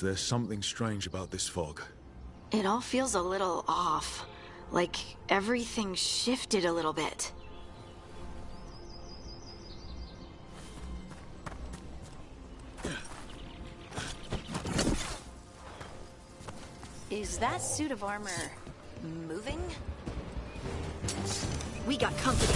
There's something strange about this fog. It all feels a little off. Like everything shifted a little bit. Is that suit of armor moving? We got company.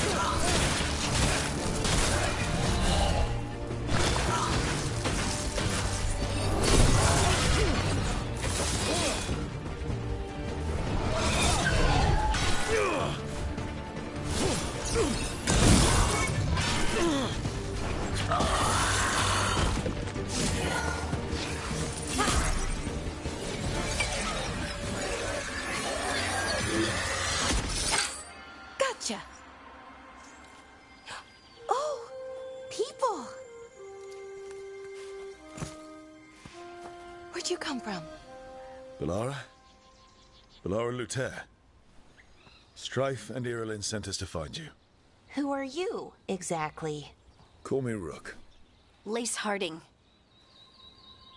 Gotcha. Oh, people. Where'd you come from? Bellara? Bellara Luther. Strife and Irilyn sent us to find you. Who are you, exactly? Call me Rook. Lace Harding.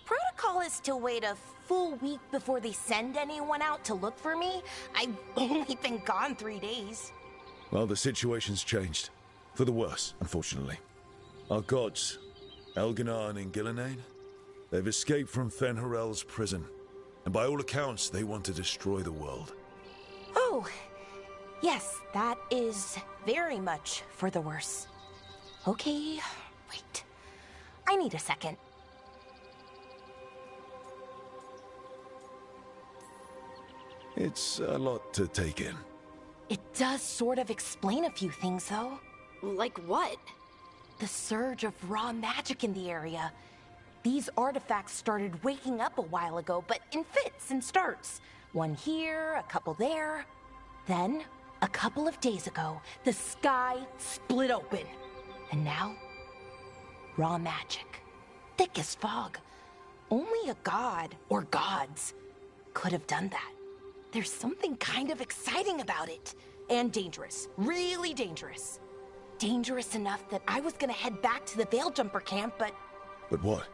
Protocol is to wait a full week before they send anyone out to look for me. I've only been gone 3 days. Well, the situation's changed. For the worse, unfortunately. Our gods, Elginar and Ingilinain, they've escaped from Fen'Harel's prison. And by all accounts, they want to destroy the world. Oh, yes, that is very much for the worse. Okay, wait. I need a second. It's a lot to take in. It does sort of explain a few things, though. Like what? The surge of raw magic in the area. These artifacts started waking up a while ago, but in fits and starts. One here, a couple there. Then, a couple of days ago, the sky split open. And now, raw magic. Thick as fog. Only a god, or gods, could have done that. There's something kind of exciting about it. And dangerous. Really dangerous. Dangerous enough that I was gonna head back to the Veil-Jumper camp, but... But what?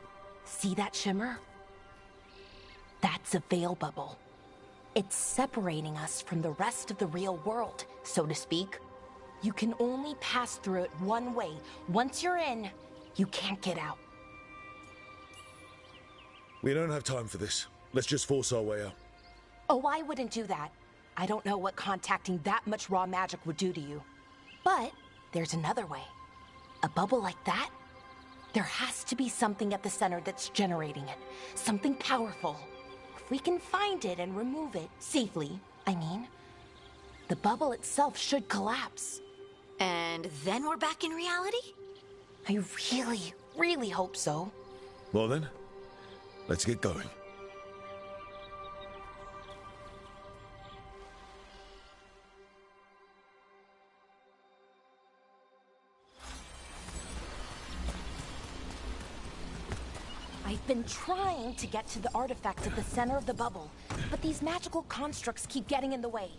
See that shimmer? That's a veil bubble. It's separating us from the rest of the real world, so to speak. You can only pass through it one way. Once you're in, you can't get out. We don't have time for this. Let's just force our way out. Oh, I wouldn't do that. I don't know what contacting that much raw magic would do to you. But there's another way. A bubble like that? There has to be something at the center that's generating it. Something powerful. If we can find it and remove it, safely, I mean, the bubble itself should collapse. And then we're back in reality? I really, really hope so. Well then, let's get going. I've been trying to get to the artifact at the center of the bubble, but these magical constructs keep getting in the way.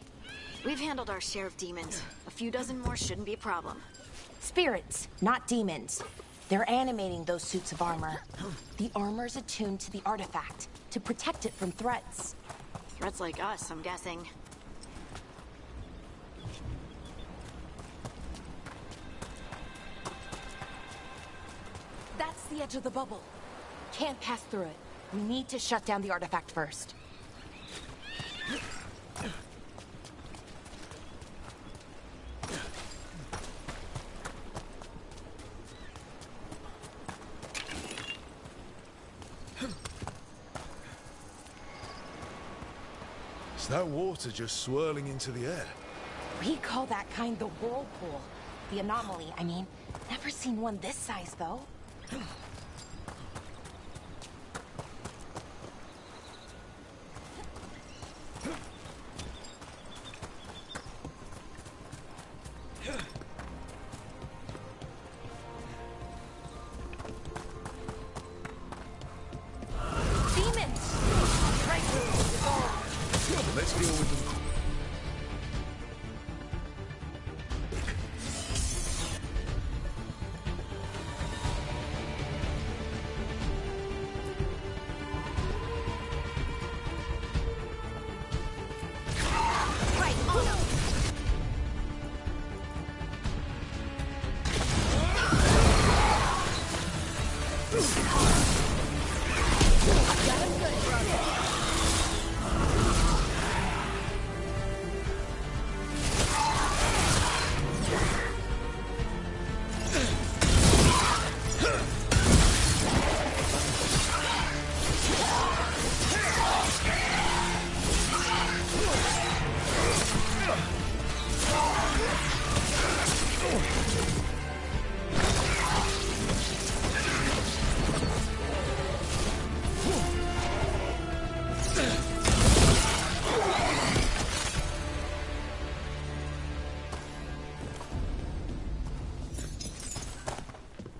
We've handled our share of demons. A few dozen more shouldn't be a problem. Spirits, not demons. They're animating those suits of armor. The armor's attuned to the artifact, to protect it from threats. Threats like us, I'm guessing. That's the edge of the bubble. Can't pass through it. We need to shut down the artifact first. Is that water just swirling into the air? We call that kind the whirlpool. The anomaly, I mean. Never seen one this size, though. Let's deal with them.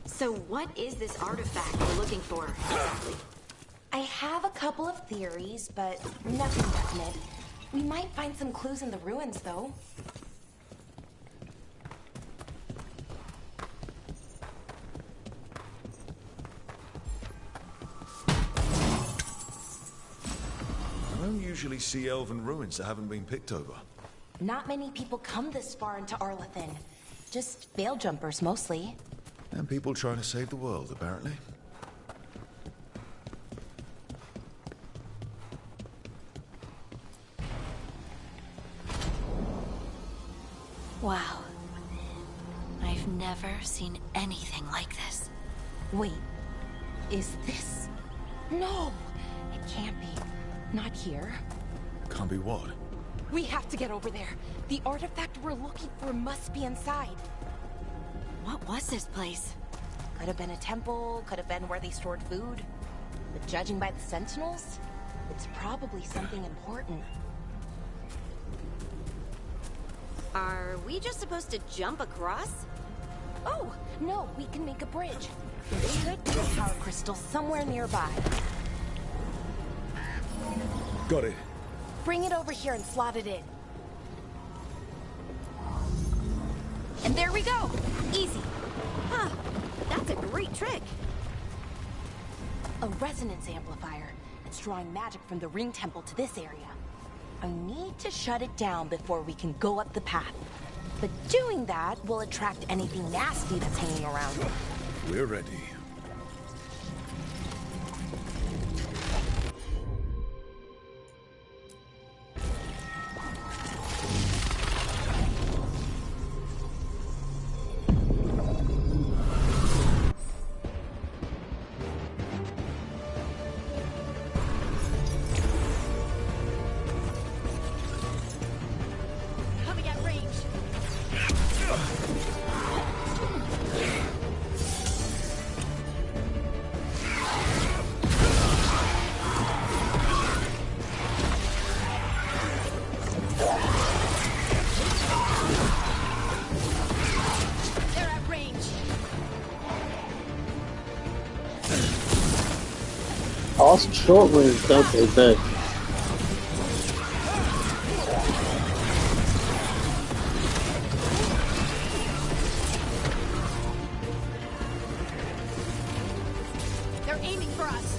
So what is this artifact we're looking for, exactly? I have a couple of theories, but nothing definite. We might find some clues in the ruins, though. I don't usually see elven ruins that haven't been picked over. Not many people come this far into Arlathan. Just veil jumpers, mostly. And people trying to save the world, apparently. Wow. I've never seen anything like this. Wait, is this... No, it can't be. Not here. Can't be what? We have to get over there. The artifact we're looking for must be inside. What was this place? Could have been a temple, could have been where they stored food. But judging by the sentinels, it's probably something important. Are we just supposed to jump across? Oh, no, we can make a bridge. There should be a power crystal somewhere nearby. Got it. Bring it over here and slot it in. And there we go! Easy. Huh. That's a great trick. A resonance amplifier. It's drawing magic from the ring temple to this area. I need to shut it down before we can go up the path. But doing that will attract anything nasty that's hanging around. We're ready. Coming at range. They're at range. Awesome short range, okay, bet. They're aiming for us.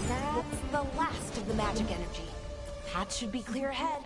That's the last of the magic energy. Path should be clear ahead.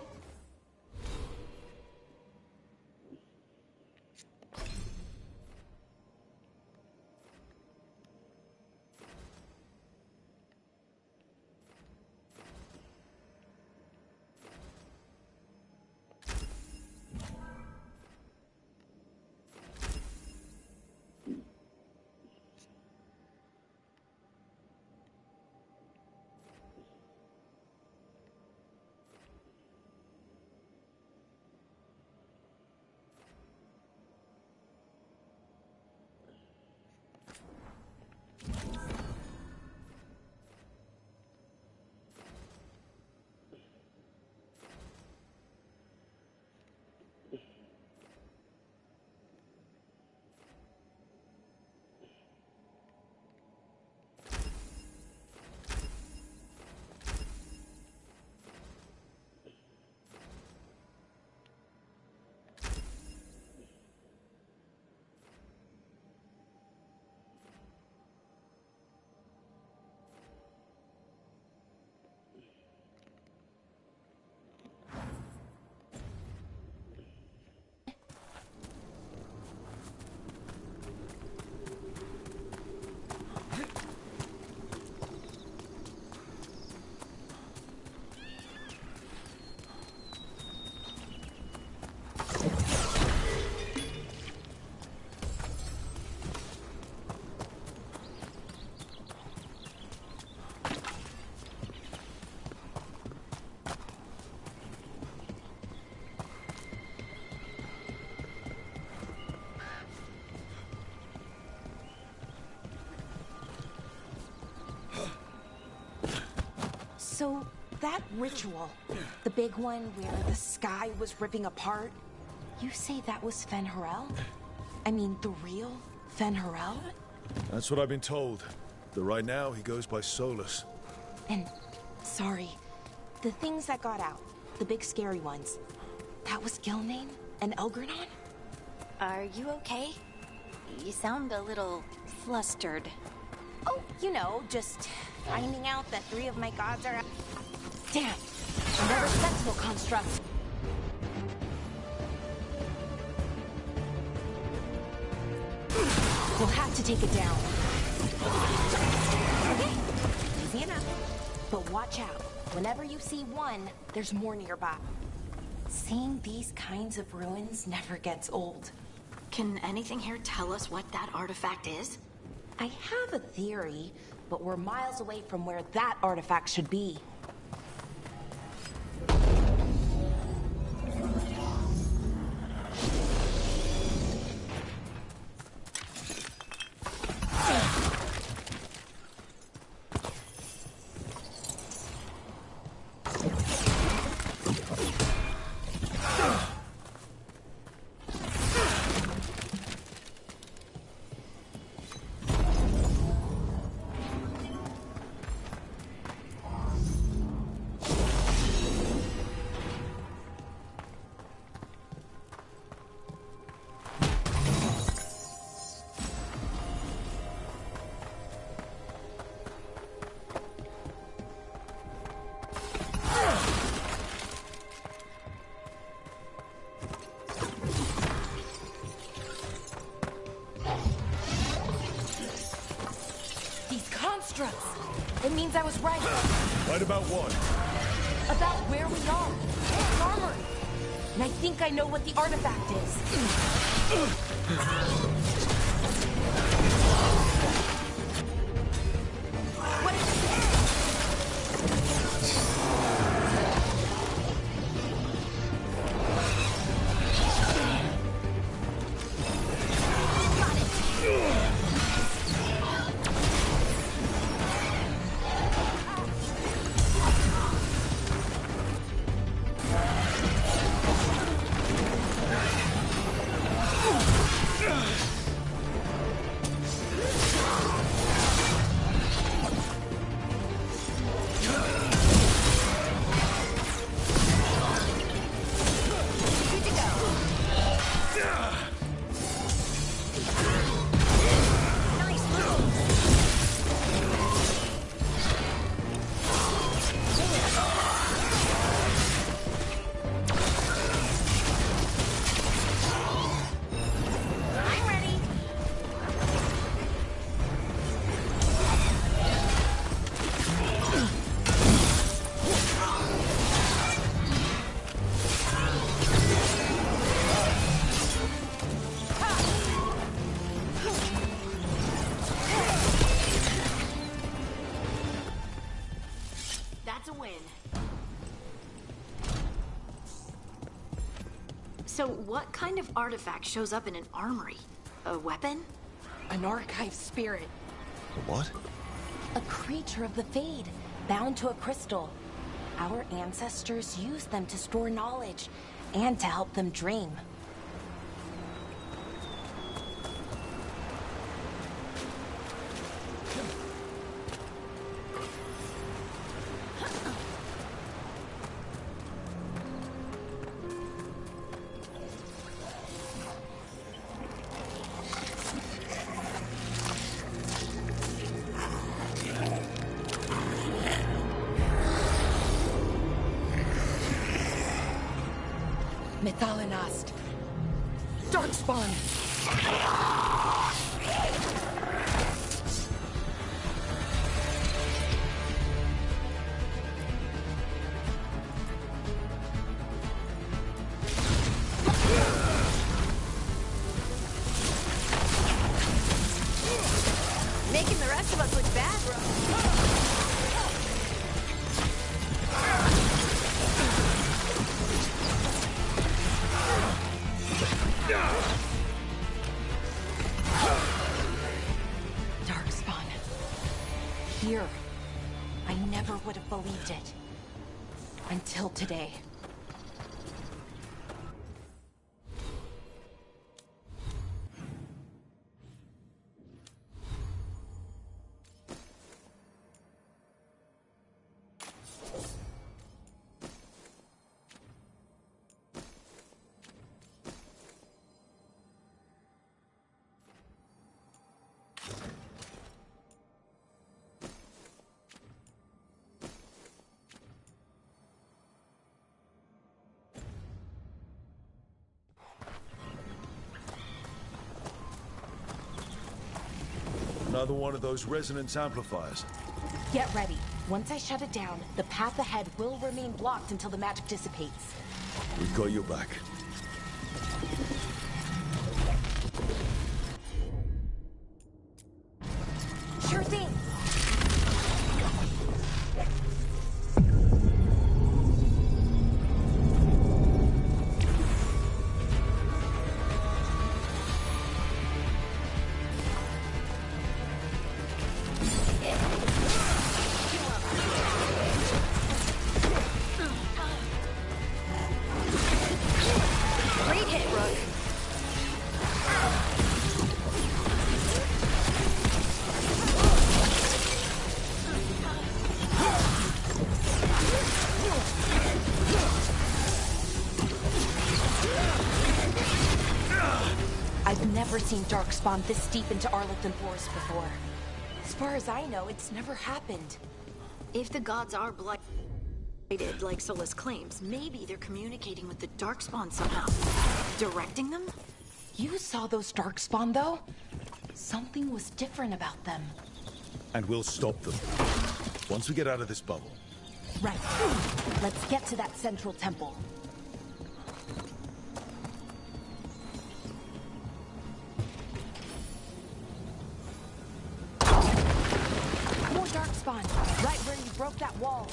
So, that ritual, the big one where the sky was ripping apart, you say that was Fen'Harel? I mean, the real Fen'Harel? That's what I've been told. Though right now, he goes by Solus. And, sorry, the things that got out, the big scary ones, that was Gilnane and Elgranon? Are you okay? You sound a little flustered. Oh, you know, just finding out that 3 of my gods are... Damn! Another sentinel construct! We'll have to take it down. Okay, easy enough. But watch out. Whenever you see one, there's more nearby. Seeing these kinds of ruins never gets old. Can anything here tell us what that artifact is? I have a theory, but we're miles away from where that artifact should be. It means I was right. Right about what? About where we are. It's armory. And I think I know what the artifact is. What is So what kind of artifact shows up in an armory? A weapon? an archive spirit? A what? A creature of the Fade, bound to a crystal. Our ancestors used them to store knowledge and to help them dream. Mythalinast. Darkspawn. Making the rest of us look bad, bro. Darkspawn. Here. I never would have believed it. Until today. Another one of those resonance amplifiers. Get ready. Once I shut it down, the path ahead will remain blocked until the magic dissipates. We've got your back. Sure thing. Great hit, Rook. I've never seen Darkspawn this deep into Arlington Forest before. As far as I know, it's never happened. If the gods are blighted, like Solus claims, maybe they're communicating with the Darkspawn somehow. Directing them? You saw those Darkspawn, though? Something was different about them. And we'll stop them. Once we get out of this bubble. Right. Let's get to that central temple. More Darkspawn, right where you broke that wall.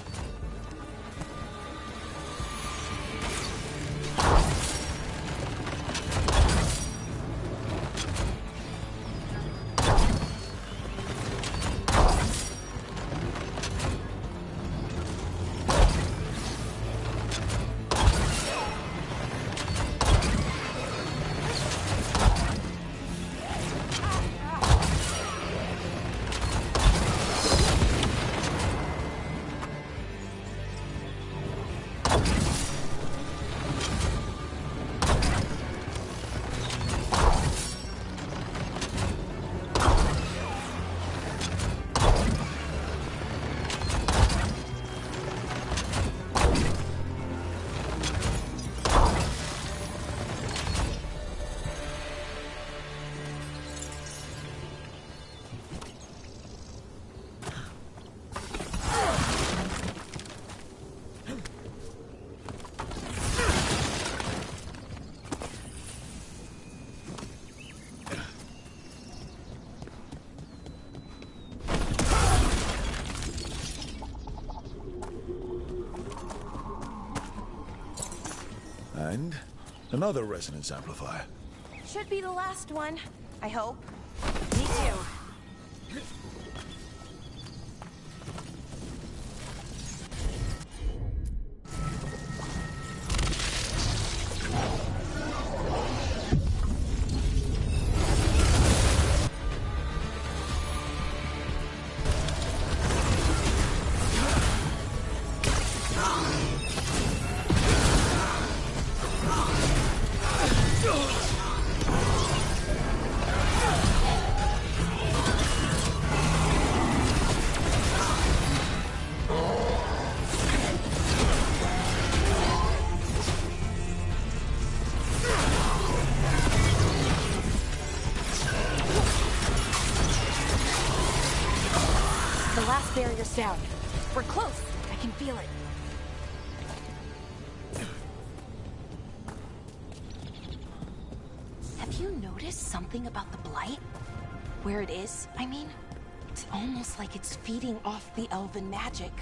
And another resonance amplifier. Should be the last one, I hope. Me too. The last barrier's down. We're close. I can feel it. Have you noticed something about the blight? Where it is, I mean? It's almost like it's feeding off the elven magic.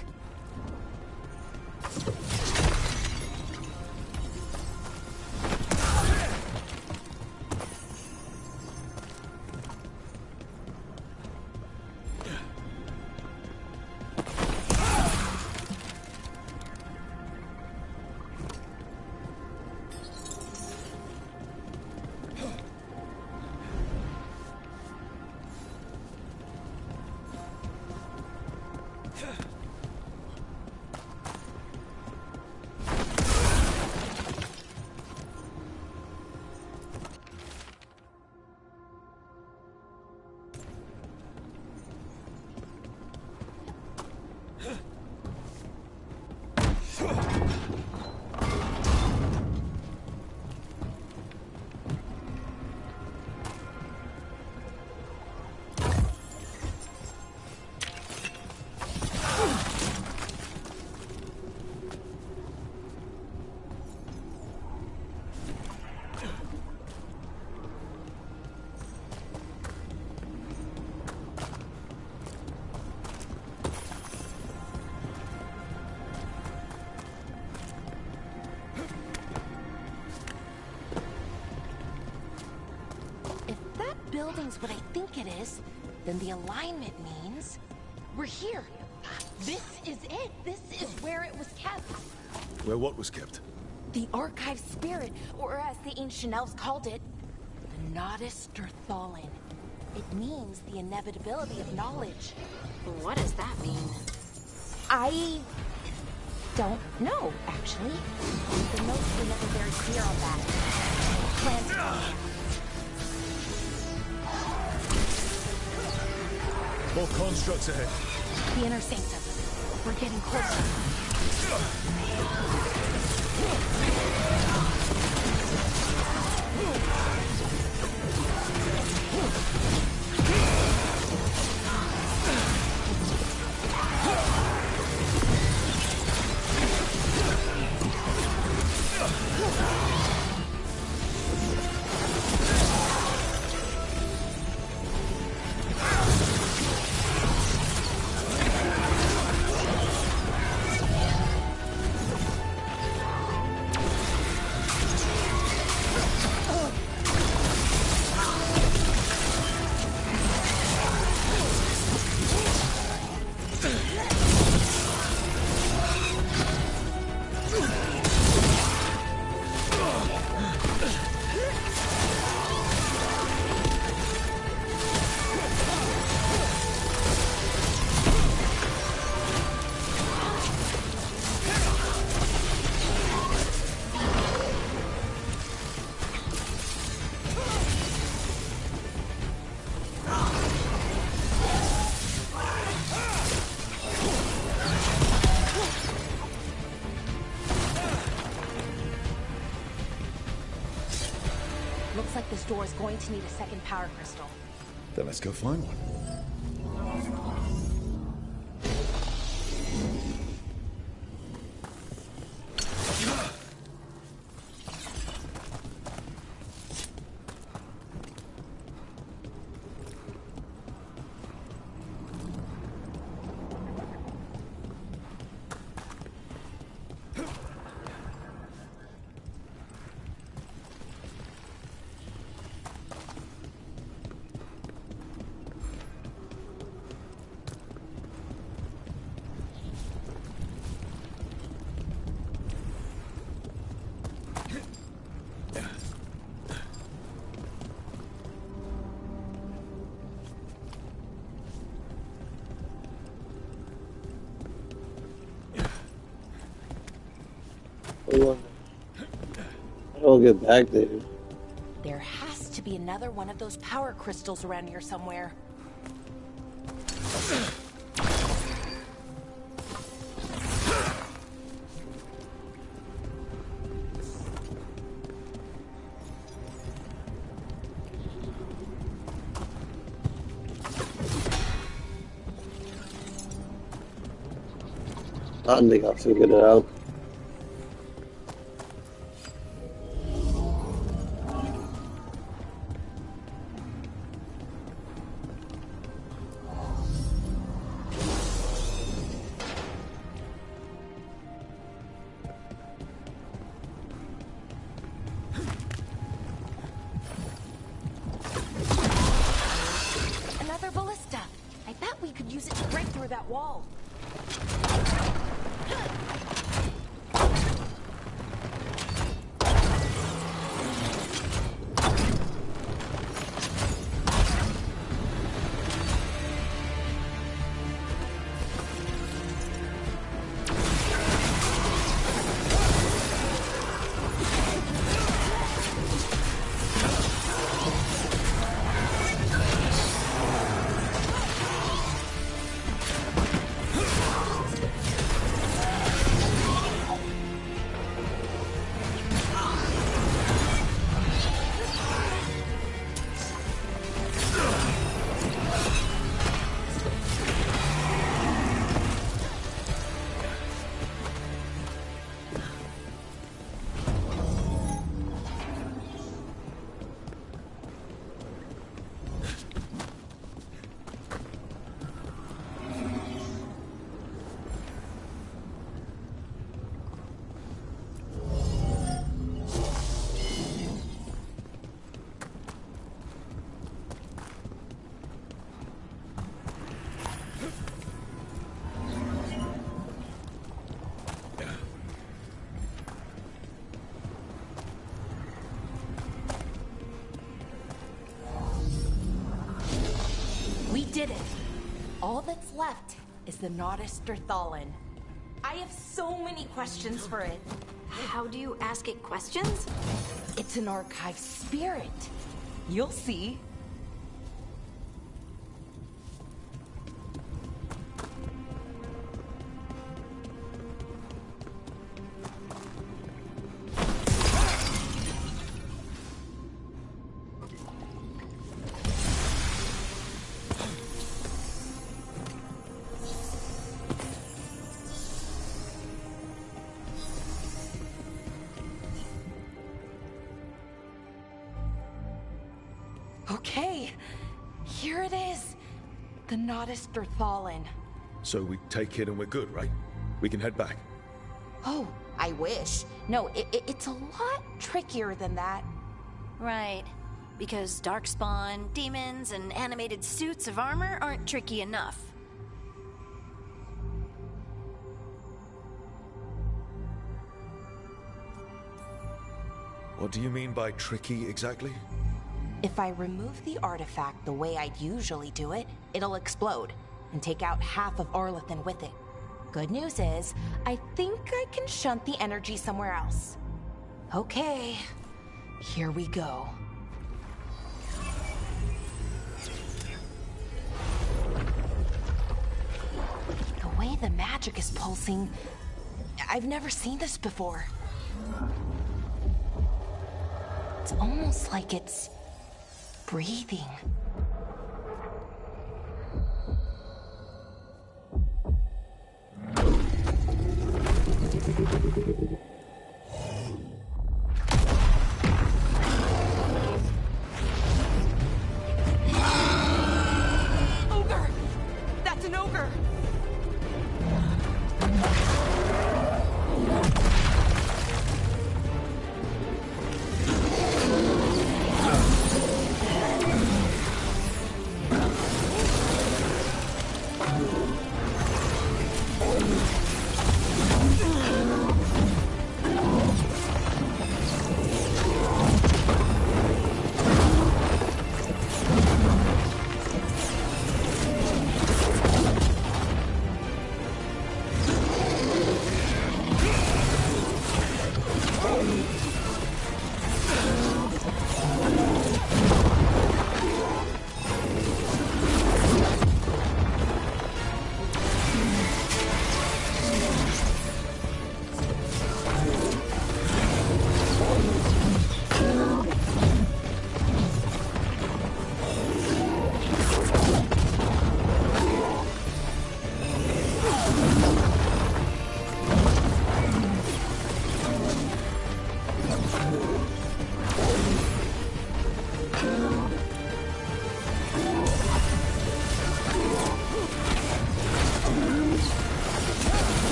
building's what I think it is, then the alignment means we're here. This is it. This is where it was kept. Where what was kept? The archive spirit, or as the ancient elves called it, the Nodus Derthalin. It means the inevitability of knowledge. What does that mean? I don't know, actually. The notes were never very clear on that. More constructs ahead. The inner sanctum. We're getting closer. Looks like this door is going to need a second power crystal. Then let's go find one. I'll get back there. There has to be another one of those power crystals around here somewhere. I don't think I figured it out. Another ballista. I bet we could use it to break through that wall. did it! All that's left is the Nodus Derthalin. I have so many questions for it. How do you ask it questions? It's an archive spirit. You'll see. Okay, here it is. The Nodus Derthalin. So we take it and we're good, right? We can head back. Oh, I wish. No, it's a lot trickier than that. Right. Because darkspawn, demons, and animated suits of armor aren't tricky enough. What do you mean by tricky exactly? If I remove the artifact the way I'd usually do it, it'll explode and take out half of Arlathan with it. Good news is, I think I can shunt the energy somewhere else. Okay, here we go. The way the magic is pulsing, I've never seen this before. It's almost like it's breathing. Ogre! That's an ogre!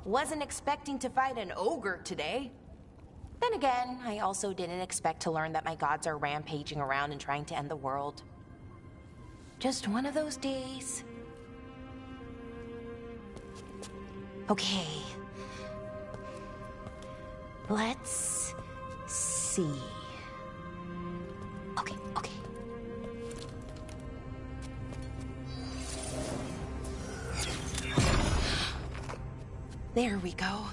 Wasn't expecting to fight an ogre today. Then again, I also didn't expect to learn that my gods are rampaging around and trying to end the world. Just one of those days. Okay. Let's see. Okay. There we go.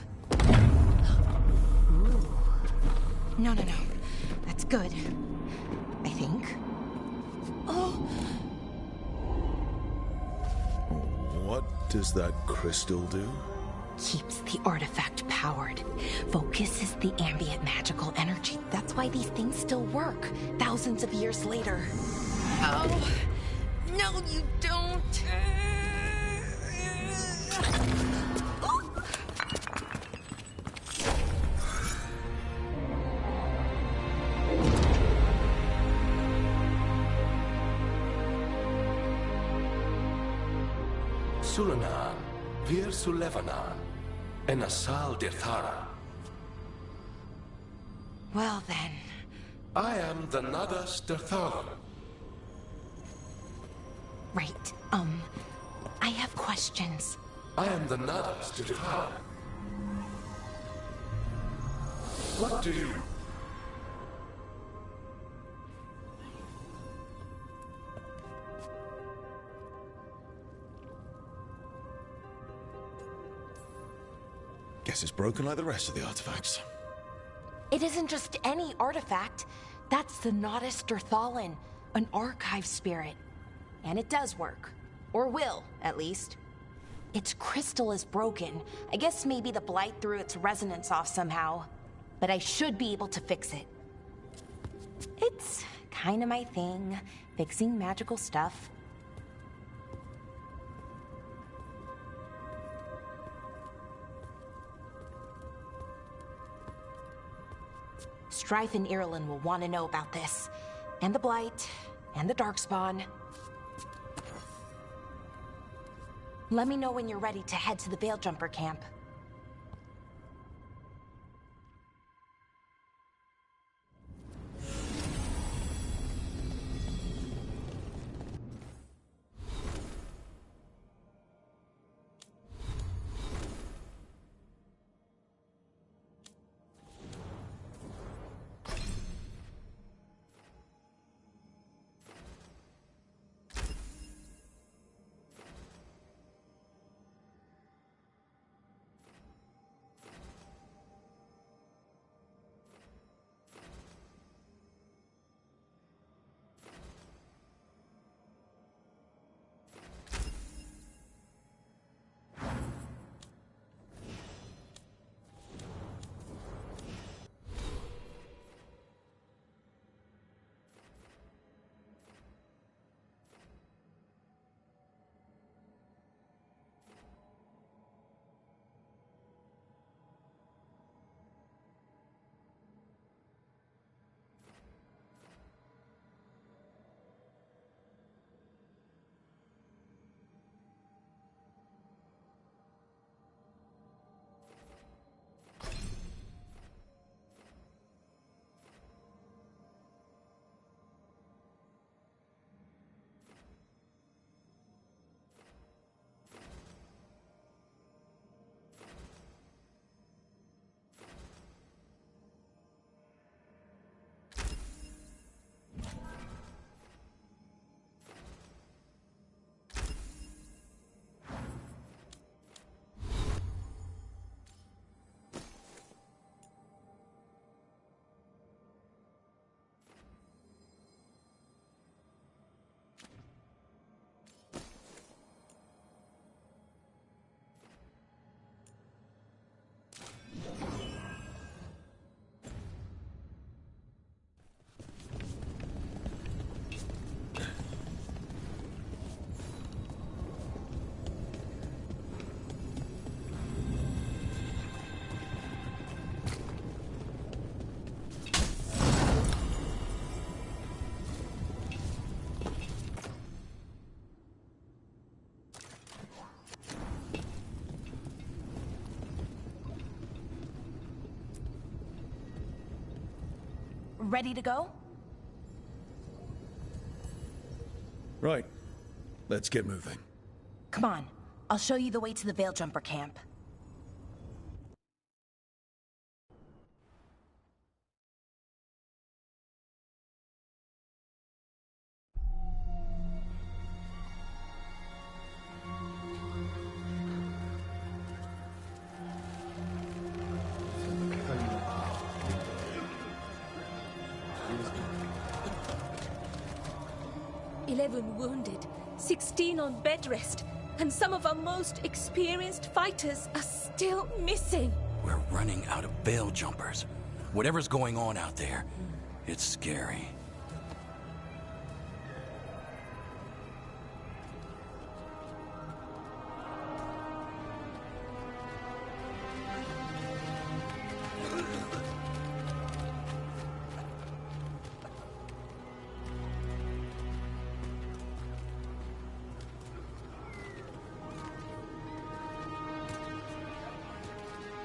Ooh. No. That's good. I think. Oh! What does that crystal do? Keeps the artifact powered. Focuses the ambient magical energy. That's why these things still work, thousands of years later. Oh! No, you don't! Sulanan, Vir Sulevanan, and Asal Dirthara. Well then. I am the Nadas Dirthara. Right, I have questions. I am the Nadas Dirthara. What do you... Guess it's broken like the rest of the artifacts. It isn't just any artifact. That's the Nadas Dirthalan, an archive spirit. And it does work. Or will, at least. Its crystal is broken. I guess maybe the blight threw its resonance off somehow. But I should be able to fix it. It's kind of my thing, fixing magical stuff. Strife and Irulan will want to know about this. And the Blight, and the Darkspawn. Let me know when you're ready to head to the Veil-Jumper camp. ready to go? Right. Let's get moving. Come on, I'll show you the way to the Veil Jumper camp. Wounded, 16 on bed rest, and some of our most experienced fighters are still missing. We're running out of Veil Jumpers. Whatever's going on out there, it's scary.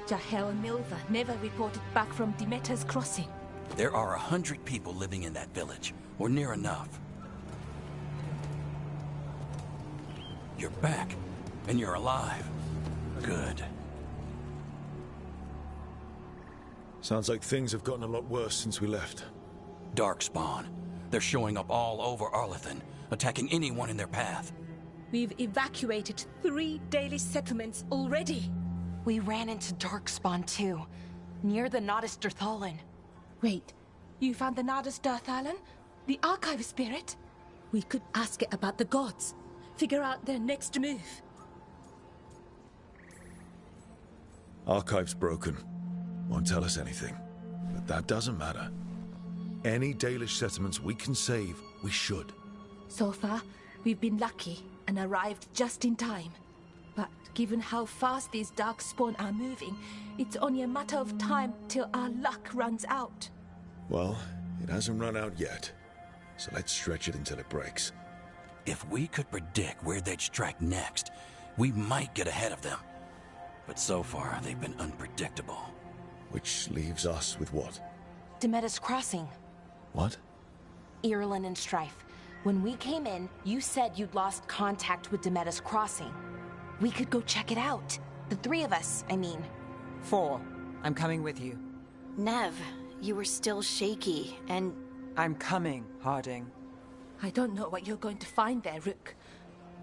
Jahel and Milva never reported back from Demeter's crossing. There are 100 people living in that village, or near enough. You're back, and you're alive. Good. Sounds like things have gotten a lot worse since we left. Darkspawn. They're showing up all over Arlathan, attacking anyone in their path. We've evacuated 3 daily settlements already. We ran into Darkspawn too, near the Nodus Dirthalan. Wait, you found the Nodus Dirthalan? The Archive Spirit? We could ask it about the gods. Figure out their next move. Archive's broken. Won't tell us anything. But that doesn't matter. Any Dalish settlements we can save, we should. So far, we've been lucky and arrived just in time. But given how fast these Darkspawn are moving, it's only a matter of time till our luck runs out. Well, it hasn't run out yet. So let's stretch it until it breaks. If we could predict where they'd strike next, we might get ahead of them. But so far, they've been unpredictable. Which leaves us with what? Demeter's crossing. What? Irulan and Strife. When we came in, you said you'd lost contact with Demeter's crossing. We could go check it out. The 3 of us, I mean. 4. I'm coming with you. Nev, you were still shaky, and... I'm coming, Harding. I don't know what you're going to find there, Rook.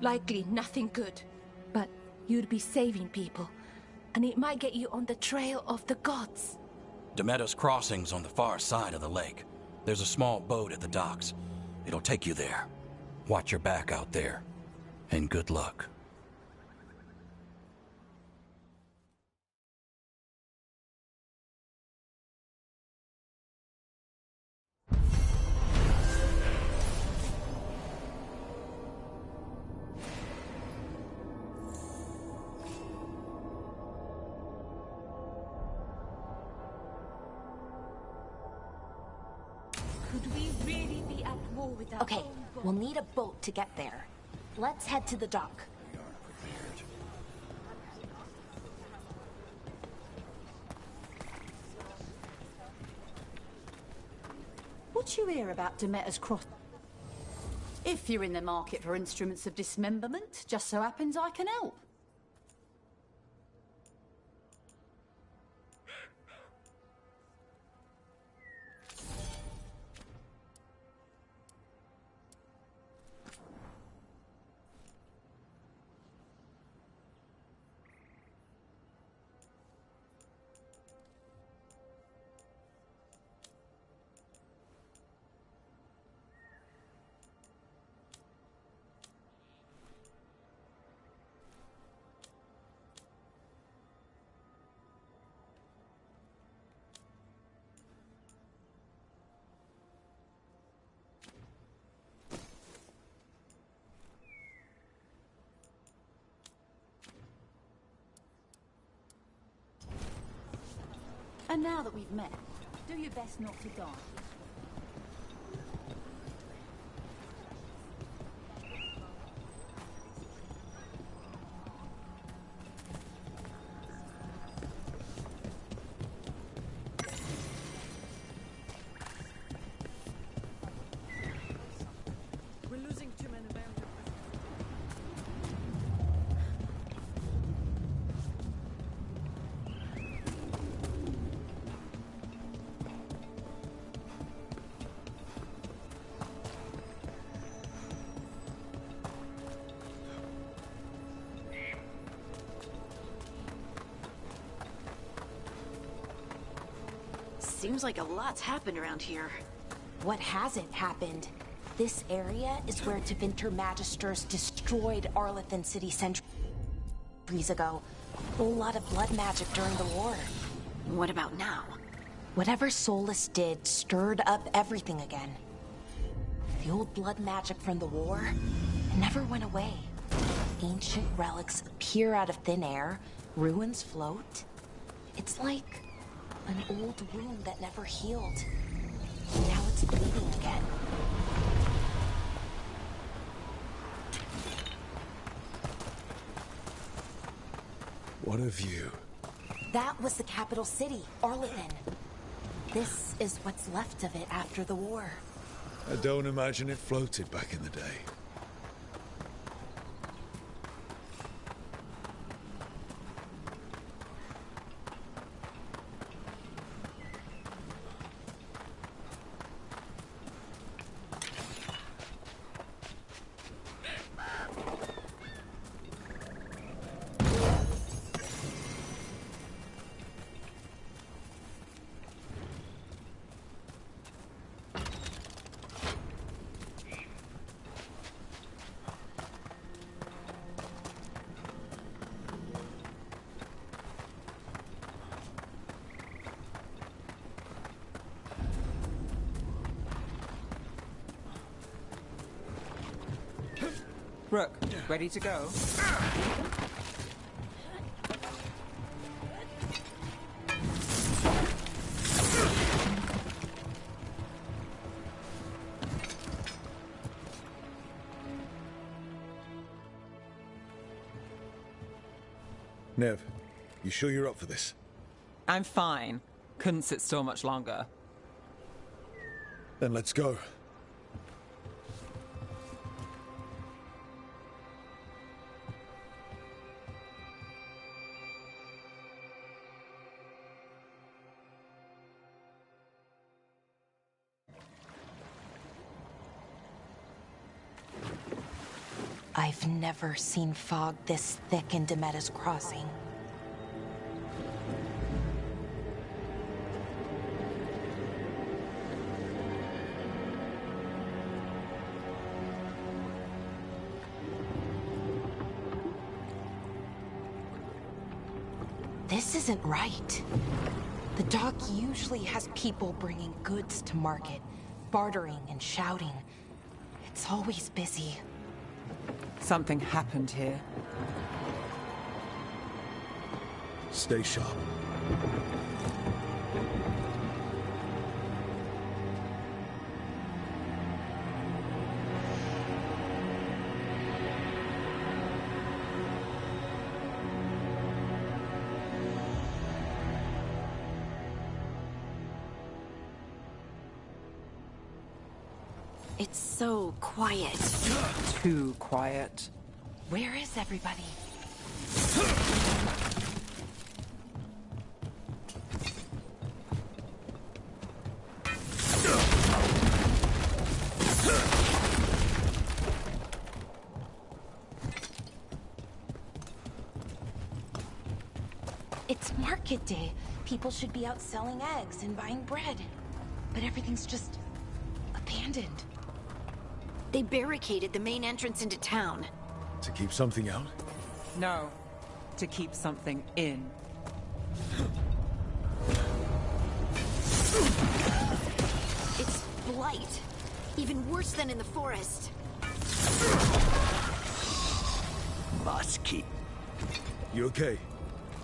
Likely nothing good. But you'd be saving people, and it might get you on the trail of the gods. Demeter's crossing's on the far side of the lake. There's a small boat at the docks. It'll take you there. Watch your back out there. And good luck. Could we really be at war with our Okay, own gods? we'll need a boat to get there. Let's head to the dock. What you hear about Demeter's cross? If you're in the market for instruments of dismemberment, just so happens I can help. And now that we've met, do your best not to die. Seems like a lot's happened around here. What hasn't happened? This area is where Tevinter Magisters destroyed Arlathan City centuries ago. A whole lot of blood magic during the war. What about now? Whatever Solus did stirred up everything again. The old blood magic from the war, it never went away. Ancient relics appear out of thin air, ruins float. It's like an old wound that never healed. Now it's bleeding again. What a view. That was the capital city, Arlathan. This is what's left of it after the war. I don't imagine it floated back in the day. Rook, ready to go? Nev, you sure you're up for this? I'm fine. Couldn't sit still much longer. Then let's go. I've never seen fog this thick in Demetta's Crossing. This isn't right. The dock usually has people bringing goods to market, bartering and shouting. It's always busy. Something happened here. Stay sharp. It's so quiet. Too quiet. Where is everybody? It's market day. People should be out selling eggs and buying bread. But everything's just abandoned. They barricaded the main entrance into town. To keep something out? No. To keep something in. It's blight. Even worse than in the forest. Must keep. You okay?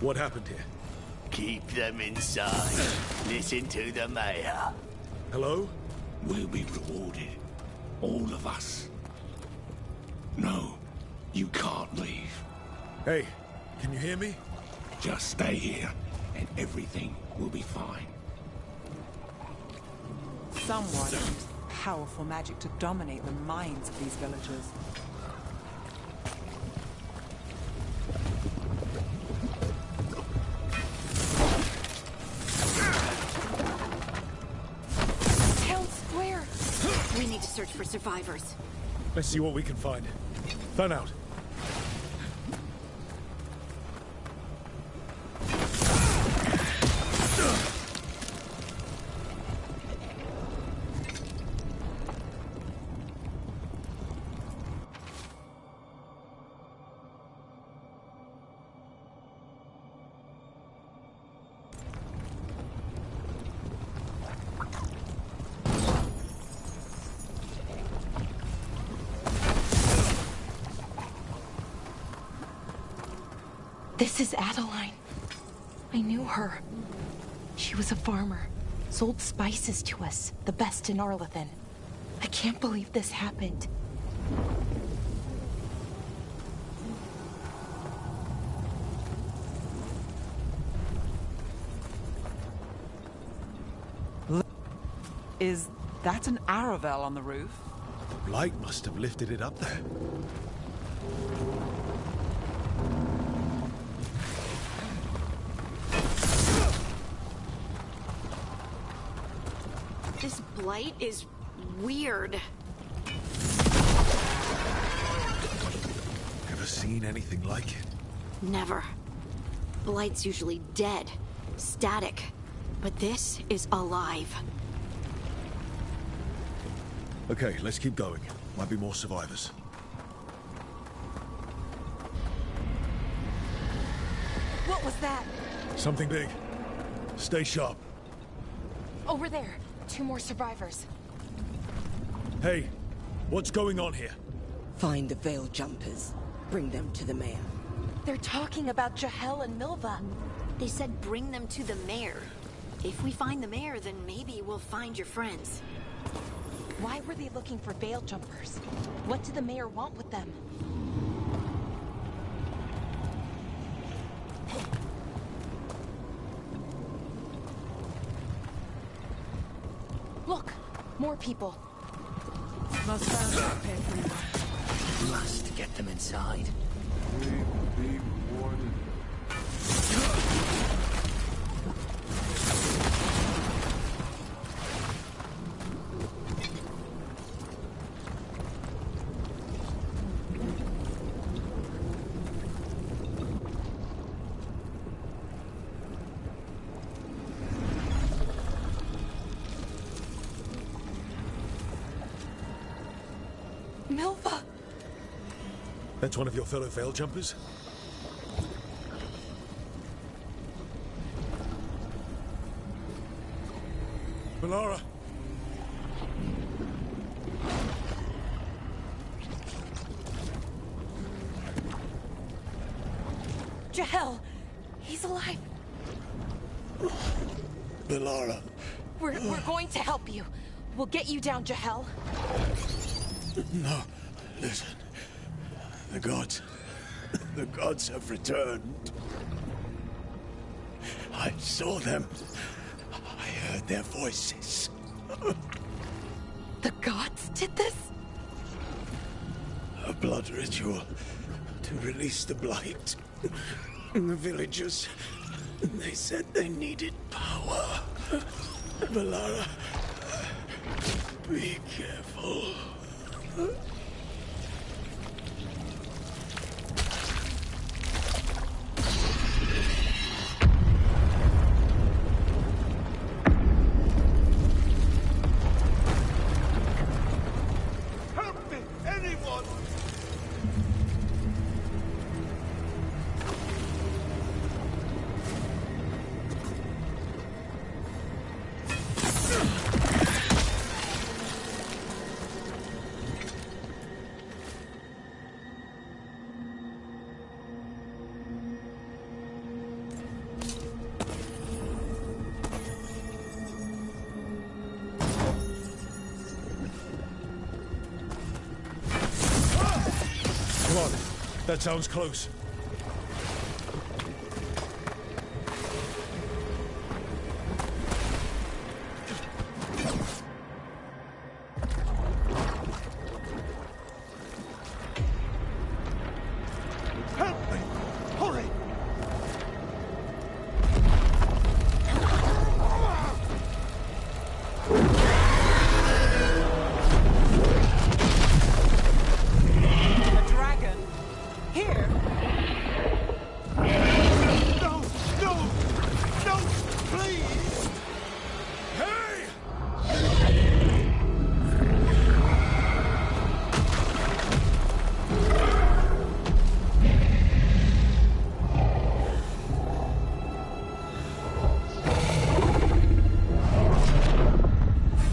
What happened here? Keep them inside. Listen to the mayor. Hello? We'll be rewarded. All of us. No, you can't leave. Hey, can you hear me? Just stay here, and everything will be fine. Someone used powerful magic to dominate the minds of these villagers. Town square! We need to search for survivors. Let's see what we can find. Fan out. This is Adeline. I knew her. She was a farmer. Sold spices to us, the best in Arlathan. I can't believe this happened. Is that an Aravel on the roof? The blight must have lifted it up there. This blight is weird. Ever seen anything like it? Never. Blight's usually dead, static. But this is alive. Okay, let's keep going. Might be more survivors. What was that? Something big. Stay sharp. Over there. 2 more survivors. Hey, what's going on here? Find the Veil Jumpers. Bring them to the mayor. They're talking about Jahel and Milva. They said bring them to the mayor. If we find the mayor, then maybe we'll find your friends. Why were they looking for Veil Jumpers? What did the mayor want with them? Look! More people. Must sound up here from Must get them inside. Be warned. Milva! That's one of your fellow Veil Jumpers? Valara! Jahel! He's alive! Valara. We're going to help you. We'll get you down, Jahel. No, listen. The gods have returned. I saw them. I heard their voices. The gods did this? A blood ritual to release the blight. And the villagers, they said they needed power. Valara, be careful. Help me, anyone! Come on. That sounds close. Help me! Hurry! a dragon. Here? No! No! No! Please! Hey!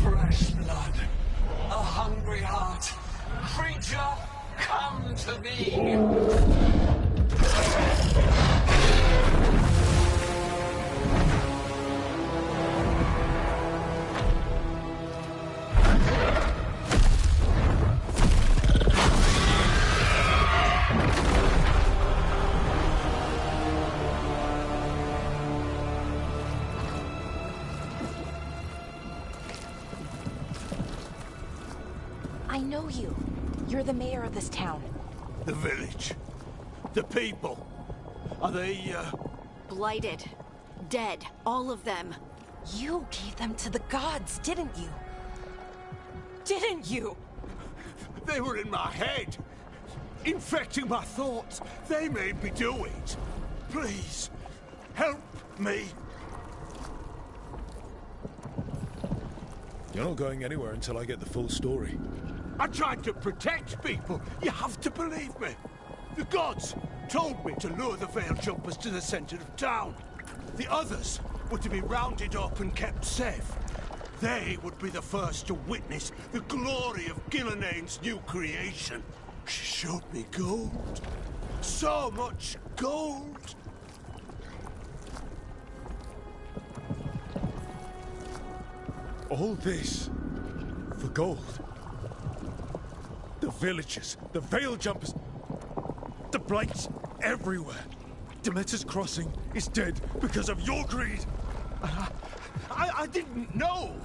Fresh blood, a hungry heart. Creature, come to me. I know you. You're the mayor of this town. The village. The people. Are they, Blighted. Dead. All of them. You gave them to the gods, didn't you? Didn't you? They were in my head. Infecting my thoughts. They made me do it. Please, help me. You're not going anywhere until I get the full story. I tried to protect people. You have to believe me. The gods told me to lure the Veil Jumpers to the center of town. The others were to be rounded up and kept safe. They would be the first to witness the glory of Gillenane's new creation. She showed me gold. So much gold. All this for gold. The villagers, the Veil Jumpers, the Blights everywhere. Demeter's Crossing is dead because of your greed. I didn't know.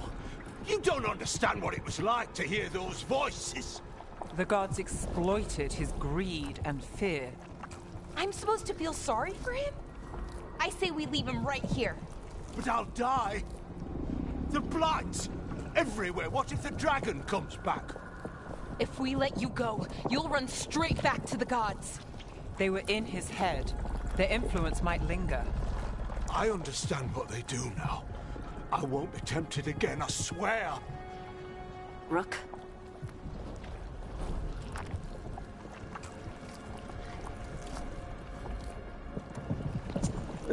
You don't understand what it was like to hear those voices. The gods exploited his greed and fear. I'm supposed to feel sorry for him? I say we leave him right here. But I'll die. The Blights everywhere. What if the dragon comes back? If we let you go, you'll run straight back to the gods. They were in his head. Their influence might linger. I understand what they do now. I won't be tempted again, I swear. Rook?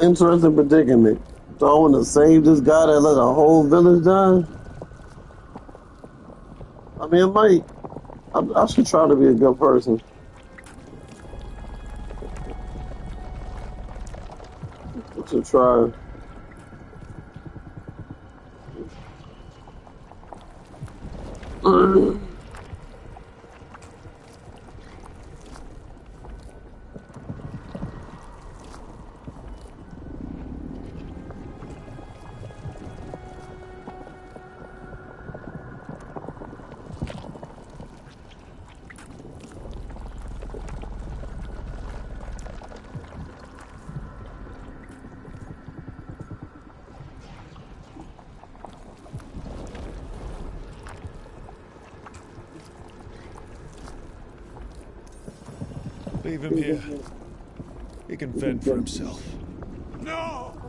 Interesting predicament. So I want to save this guy that let a whole village die? I mean, it might. I should try to be a good person. I should try. Leave him here. He can fend for himself. No!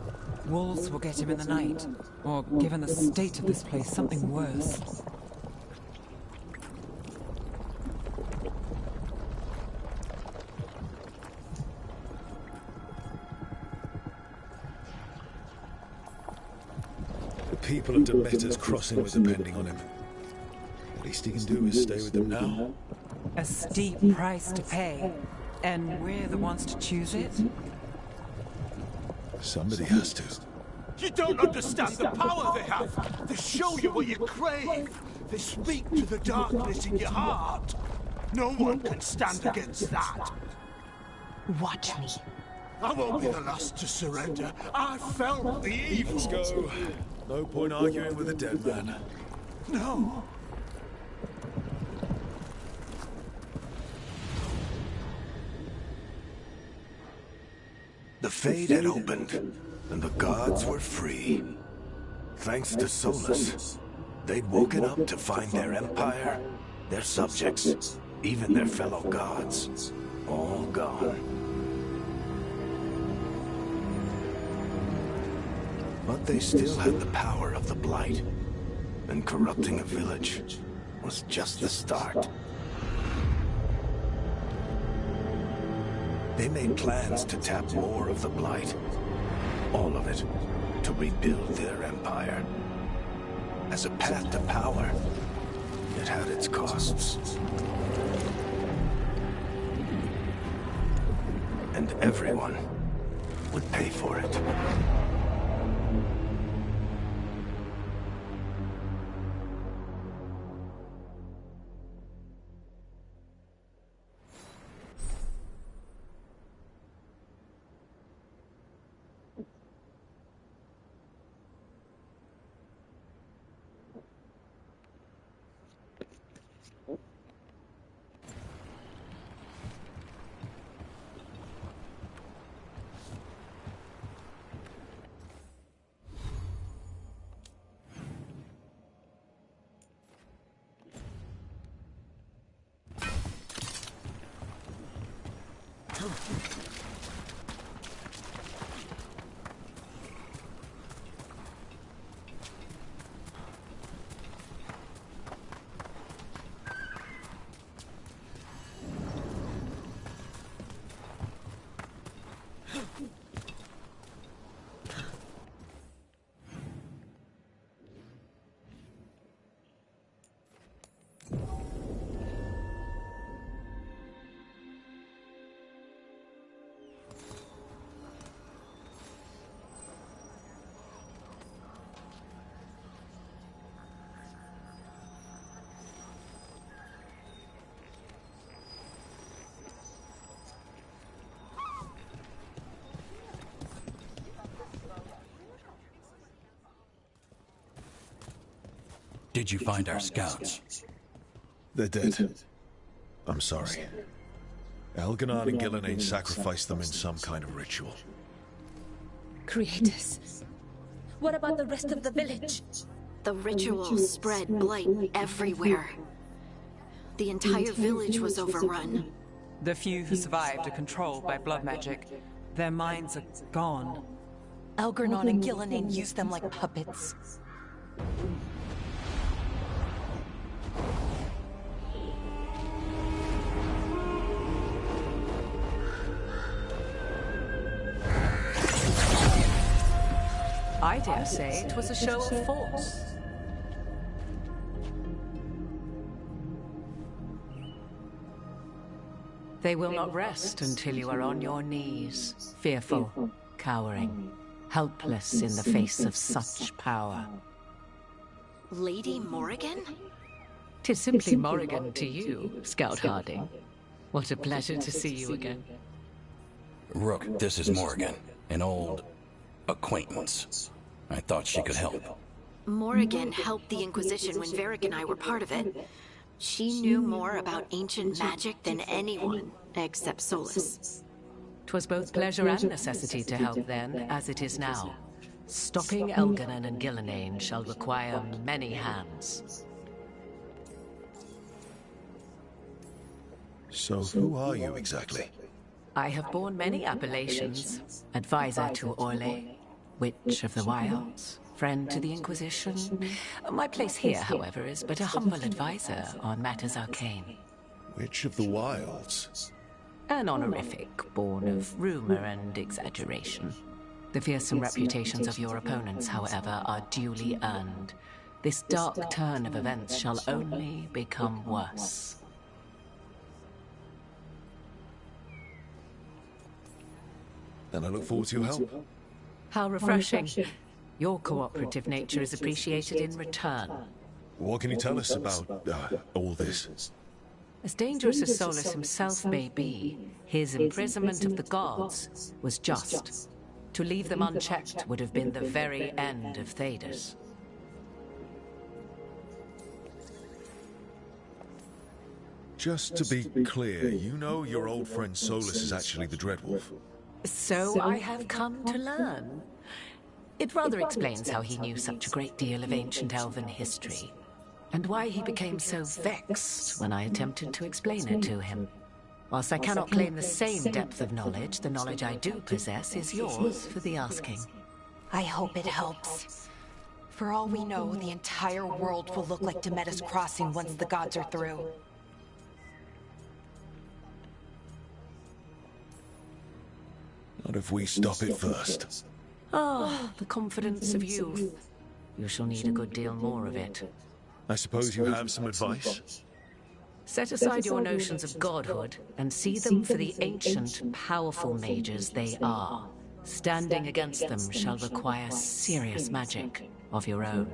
Wolves will get him in the night. Or, given the state of this place, something worse. The people of Demeter's Crossing were depending on him. The least he can do is stay with them now. A steep price to pay. And we're the ones to choose it? Somebody has to. You don't understand the power they have. They show you what you crave. They speak to the darkness in your heart. No one can stand against that. Watch me. I won't be the last to surrender. I felt the evil. Let's go. No point arguing with a dead man. No. The Fade had opened, and the gods were free. Thanks to Solus, they'd woken up to find their empire, their subjects, even their fellow gods, all gone. But they still had the power of the Blight, and corrupting a village was just the start. They made plans to tap more of the Blight. All of it, to rebuild their empire. As a path to power, it had its costs. And everyone would pay for it. Did you find our scouts? They're dead. I'm sorry. Elganon and Gillenane sacrificed them in some kind of ritual. Creators. What about the rest of the village? The ritual spread blight everywhere. The entire village was overrun. The few who survived are controlled by blood magic. Their minds are gone. Elganon and Gillenane used them like puppets. I dare say it was a show of force. They will not rest until you are on your knees, fearful, cowering, helpless in the face of such power. Lady Morrigan? 'Tis simply Morrigan to you, Scout Harding. What a pleasure to see you again. Rook, this is Morrigan, an old acquaintance. I thought she could help. Morrigan helped the Inquisition when Varric and I were part of it. She knew more about ancient magic than anyone, except Solus. 'Twas both pleasure and necessity to help then, as it is now. Stopping Elganon and Gillenane shall require many hands. So who are you exactly? I have borne many appellations. Advisor to Orlais, Witch of the Wilds, friend to the Inquisition. My place here, however, is but a humble advisor on matters arcane. Witch of the Wilds? An honorific born of rumor and exaggeration. The fearsome reputations of your opponents, however, are duly earned. This dark turn of events shall only become worse. And I look forward to your help. How refreshing. Your cooperative nature is appreciated in return. What can you tell us about all this? As dangerous as Solus himself may be, his imprisonment of the gods was just. To leave them unchecked would have been the very end of Thedas. Just to be clear, you know your old friend Solus is actually the Dreadwolf. So I have come to learn. It rather explains how he knew such a great deal of ancient elven history, and why he became so vexed when I attempted to explain it to him. Whilst I cannot claim the same depth of knowledge, the knowledge I do possess is yours for the asking. I hope it helps. For all we know, the entire world will look like Demeter's Crossing once the gods are through. Not if we stop it first. Ah, the confidence of youth. You shall need a good deal more of it. I suppose you have some advice? Set aside your notions of godhood and see them for the ancient, powerful mages they are. Standing against them shall require serious magic of your own.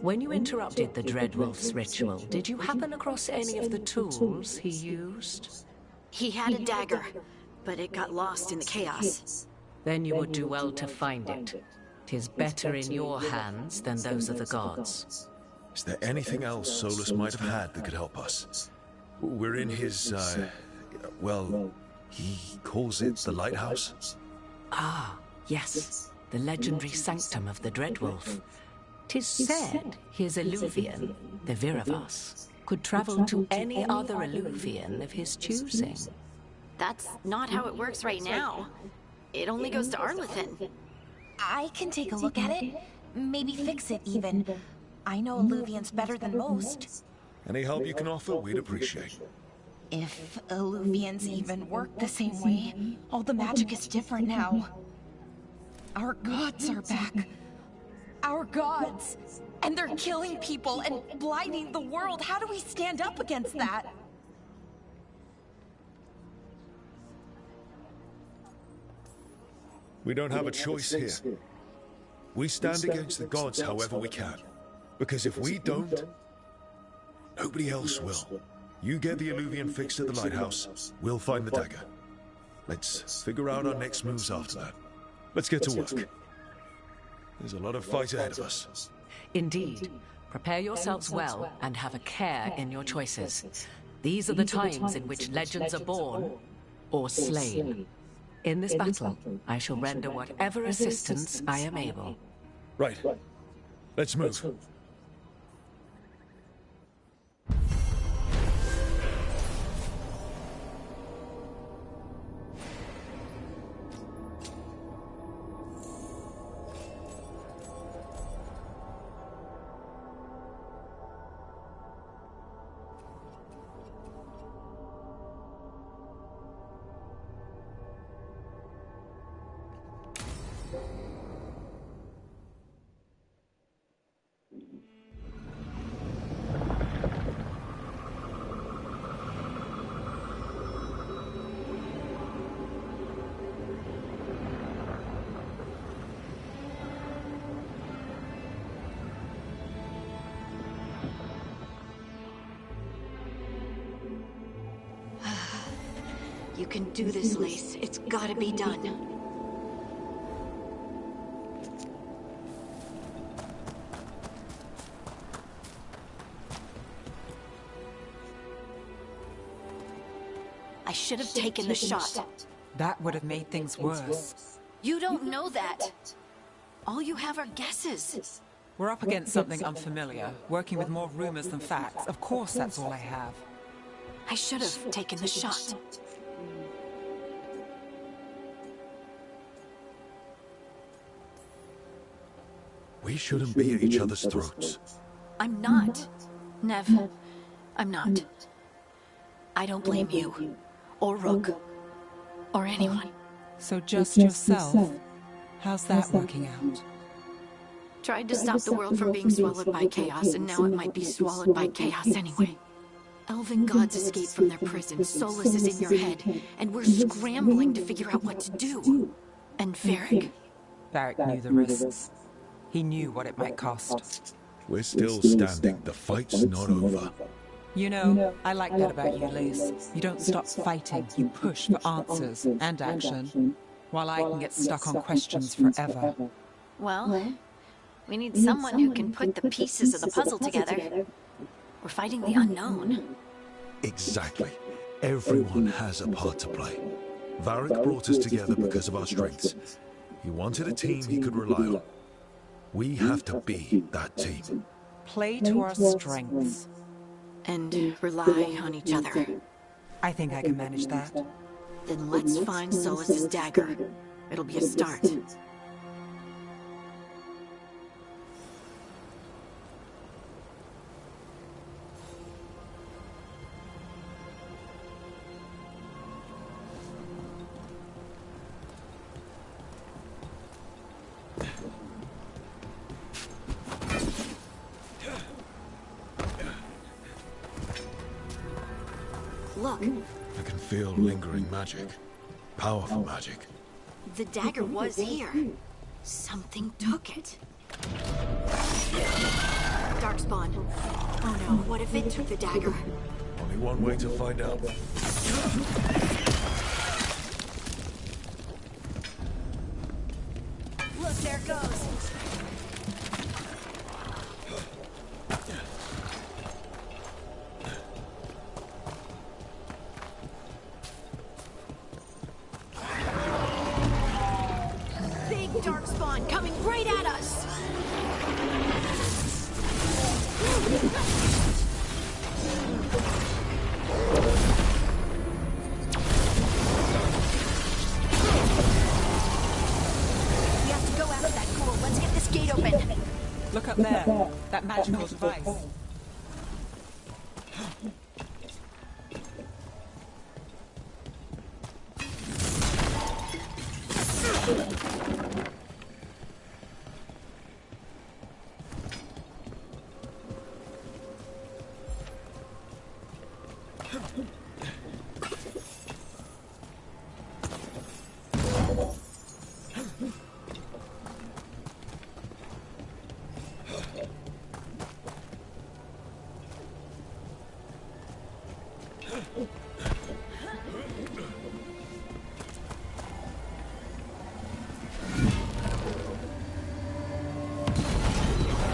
When you interrupted the Dreadwolf's ritual, did you happen across any of the tools he used? He had a dagger, but it got lost in the chaos. Then you would do well to find it. 'Tis better in your hands than those of the gods. Is there anything else Solus might have had that could help us? We're in his, well, he calls it the lighthouse? Ah, yes. The legendary sanctum of the Dreadwolf. 'Tis said his Eluvian, the Viravas, could travel to any other Eluvian of his choosing. that's not how it works right now. It only goes to Arlethan. I can take a look at it. Maybe fix it, even. I know Illuvians better than most. Any help you can offer, we'd appreciate. If Illuvians even work the same way, all the magic is different now. Our gods are back. Our gods! And they're killing people and blighting the world. How do we stand up against that? We don't have a choice here. We stand against the gods however we can. Because if we don't, nobody else will. You get the Illuvian fixed at the lighthouse, we'll find the dagger. Let's figure out our next moves after that. Let's get to work. There's a lot of fight ahead of us. Indeed. Prepare yourselves well and have a care in your choices. These are the times in which legends are born or slain. In this battle, I shall render whatever assistance I am able. Right. Let's move. You can do this, Lace. It's gotta be done. I should have taken the shot. That would have made things worse. You don't know that. All you have are guesses. We're up against something unfamiliar, working with more rumors than facts. Of course, that's all I have. I should have taken the shot. We shouldn't be at each other's throats. I'm not. Nev, I'm not. I don't blame you, or Rook, or anyone. So just yourself? How's that working out? Tried to stop the world from being swallowed by chaos, and now it might be swallowed by chaos anyway. Elven gods escaped from their prison, Solus is in your head, and we're scrambling to figure out what to do. And Varric. Varric knew the risks. He knew what it might cost. We're still standing. The fight's not over. You know, I like that about you, Lace. You don't stop fighting. You push for answers and action, while I can get stuck on questions forever. Well, we need someone who can put the pieces of the puzzle together. We're fighting the unknown. Exactly. Everyone has a part to play. Varric brought us together because of our strengths. He wanted a team he could rely on. We have to be that team. Play to our strengths. And rely on each other. I think I can manage that. Then let's find Solus's dagger. It'll be a start. Look. I can feel lingering magic. Powerful magic. The dagger was here. Something took it. Darkspawn. Oh no, what if it took the dagger? Only one way to find out. Look, there it goes. Darkspawn coming right at us! there. That magical device.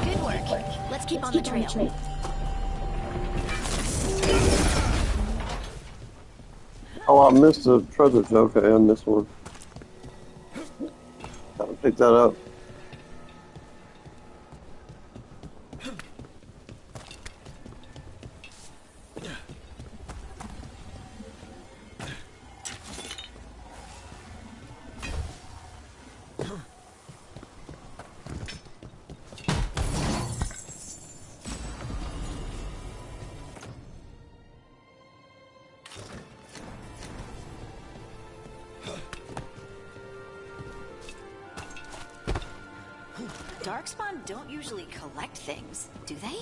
Good work. Let's keep on the trail. Oh, I missed the treasure chest. Okay, I missed one. Gotta pick that up. Darkspawn don't usually collect things, do they?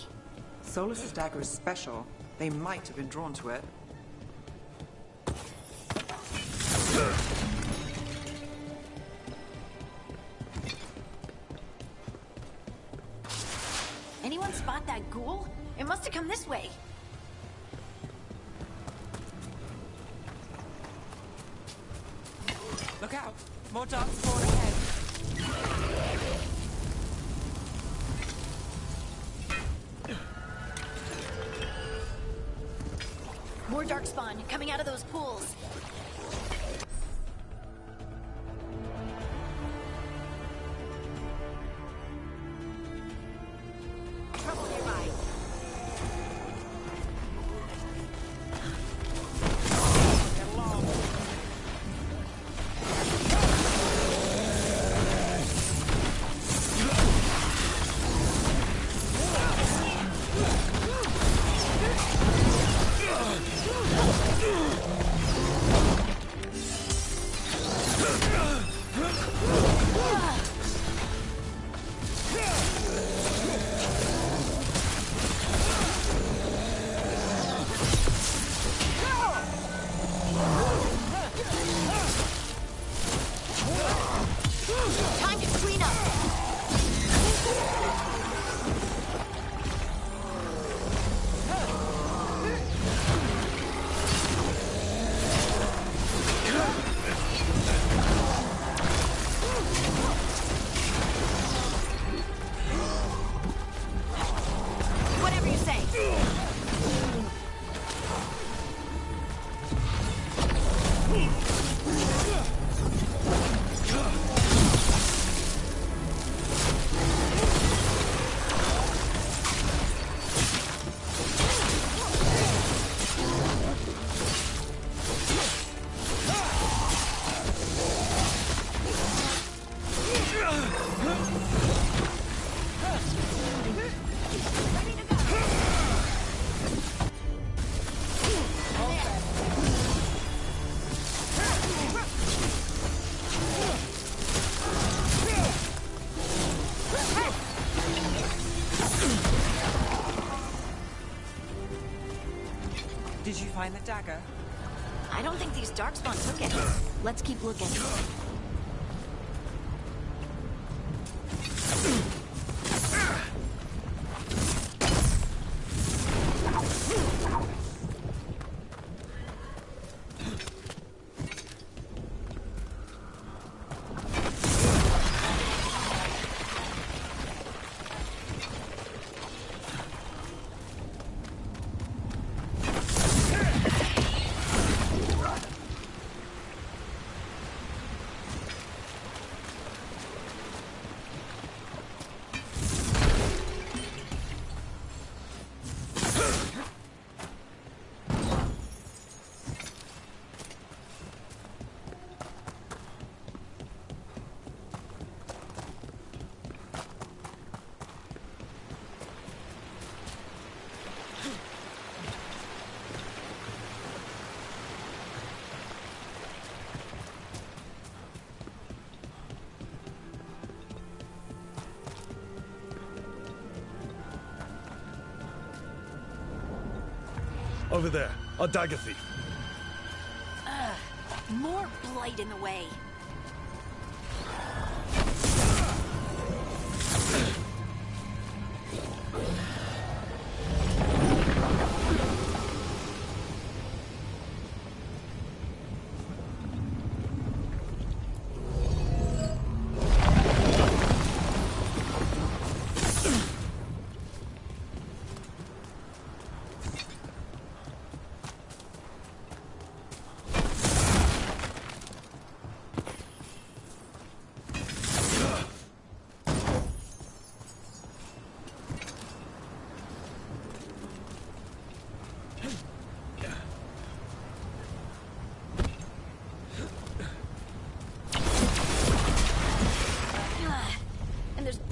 Solus's dagger is special. They might have been drawn to it. Anyone spot that ghoul? It must have come this way. Look out! More dark spawn ahead. More darkspawn coming out of those pools. Trouble nearby. Time to clean up. Whatever you say. Did you find the dagger? I don't think these darkspawn took it. Let's keep looking. Over there, our dagger thief. More blight in the way.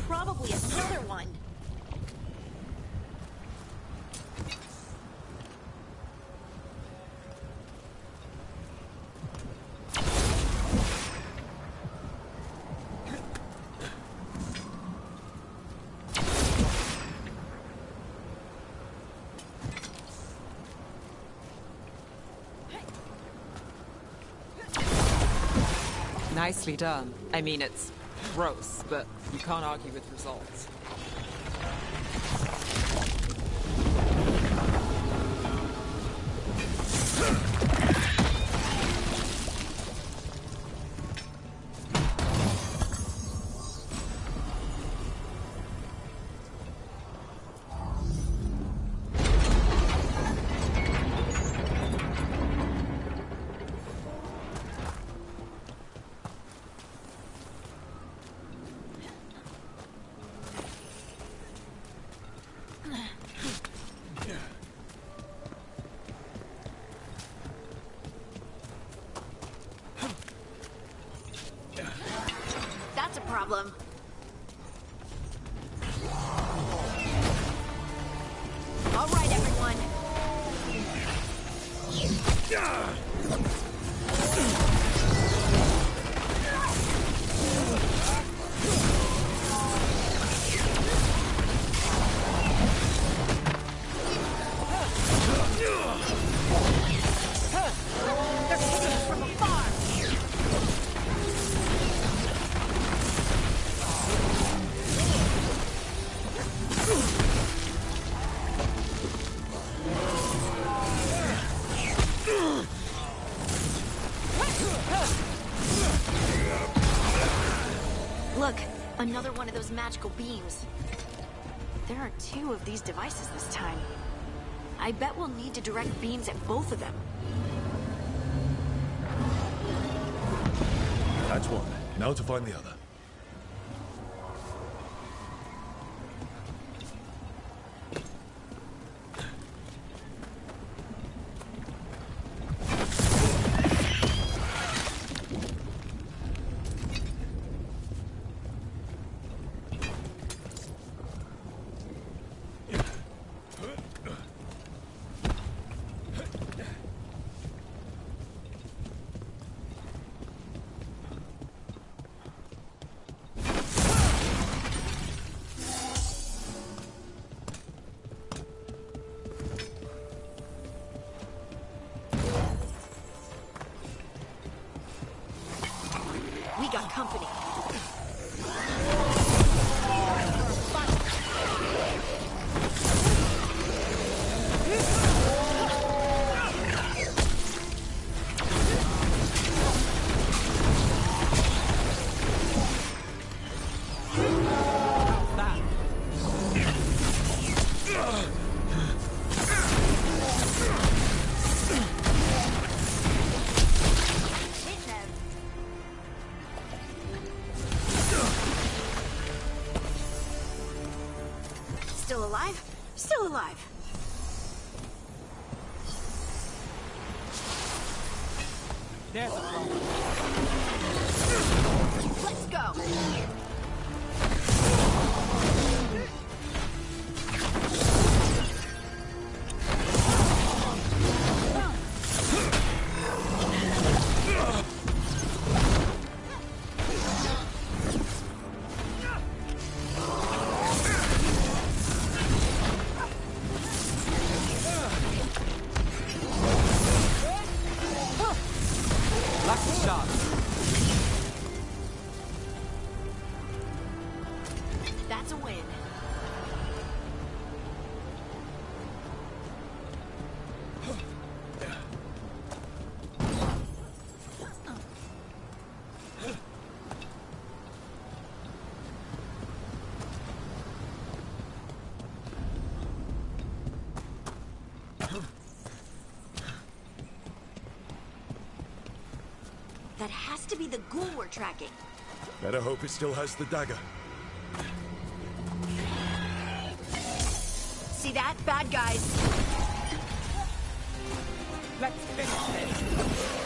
Probably another one. Nicely done. I mean, it's gross, but you can't argue with results. That's a problem. All right, everyone. They're hitting us from afar. Look, another one of those magical beams. There are 2 of these devices this time. I bet we'll need to direct beams at both of them. That's one. Now to find the other. We got company. Still alive? Still alive. There's a problem. Let's go. That has to be the ghoul we're tracking. Better hope it still has the dagger. See that? Bad guys. Let's finish this.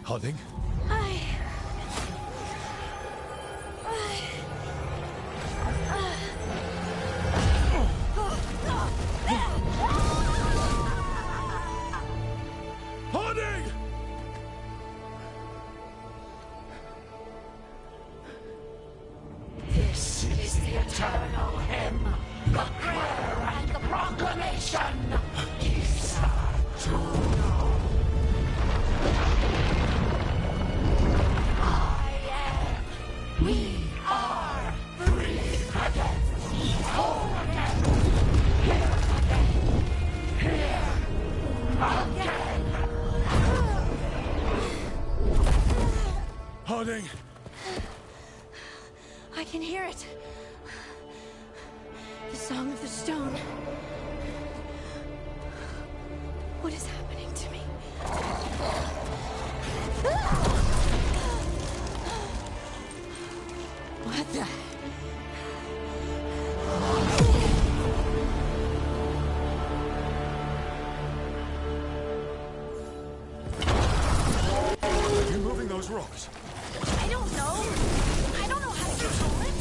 Harding? Harding! This is the eternal hymn, the prayer and the proclamation. Isa Tuno. We are free again, whole again, here again. Harding! I can hear it. The song of the stone. What is happening to me? What the? Are you moving those rocks? I don't know. I don't know how to control it.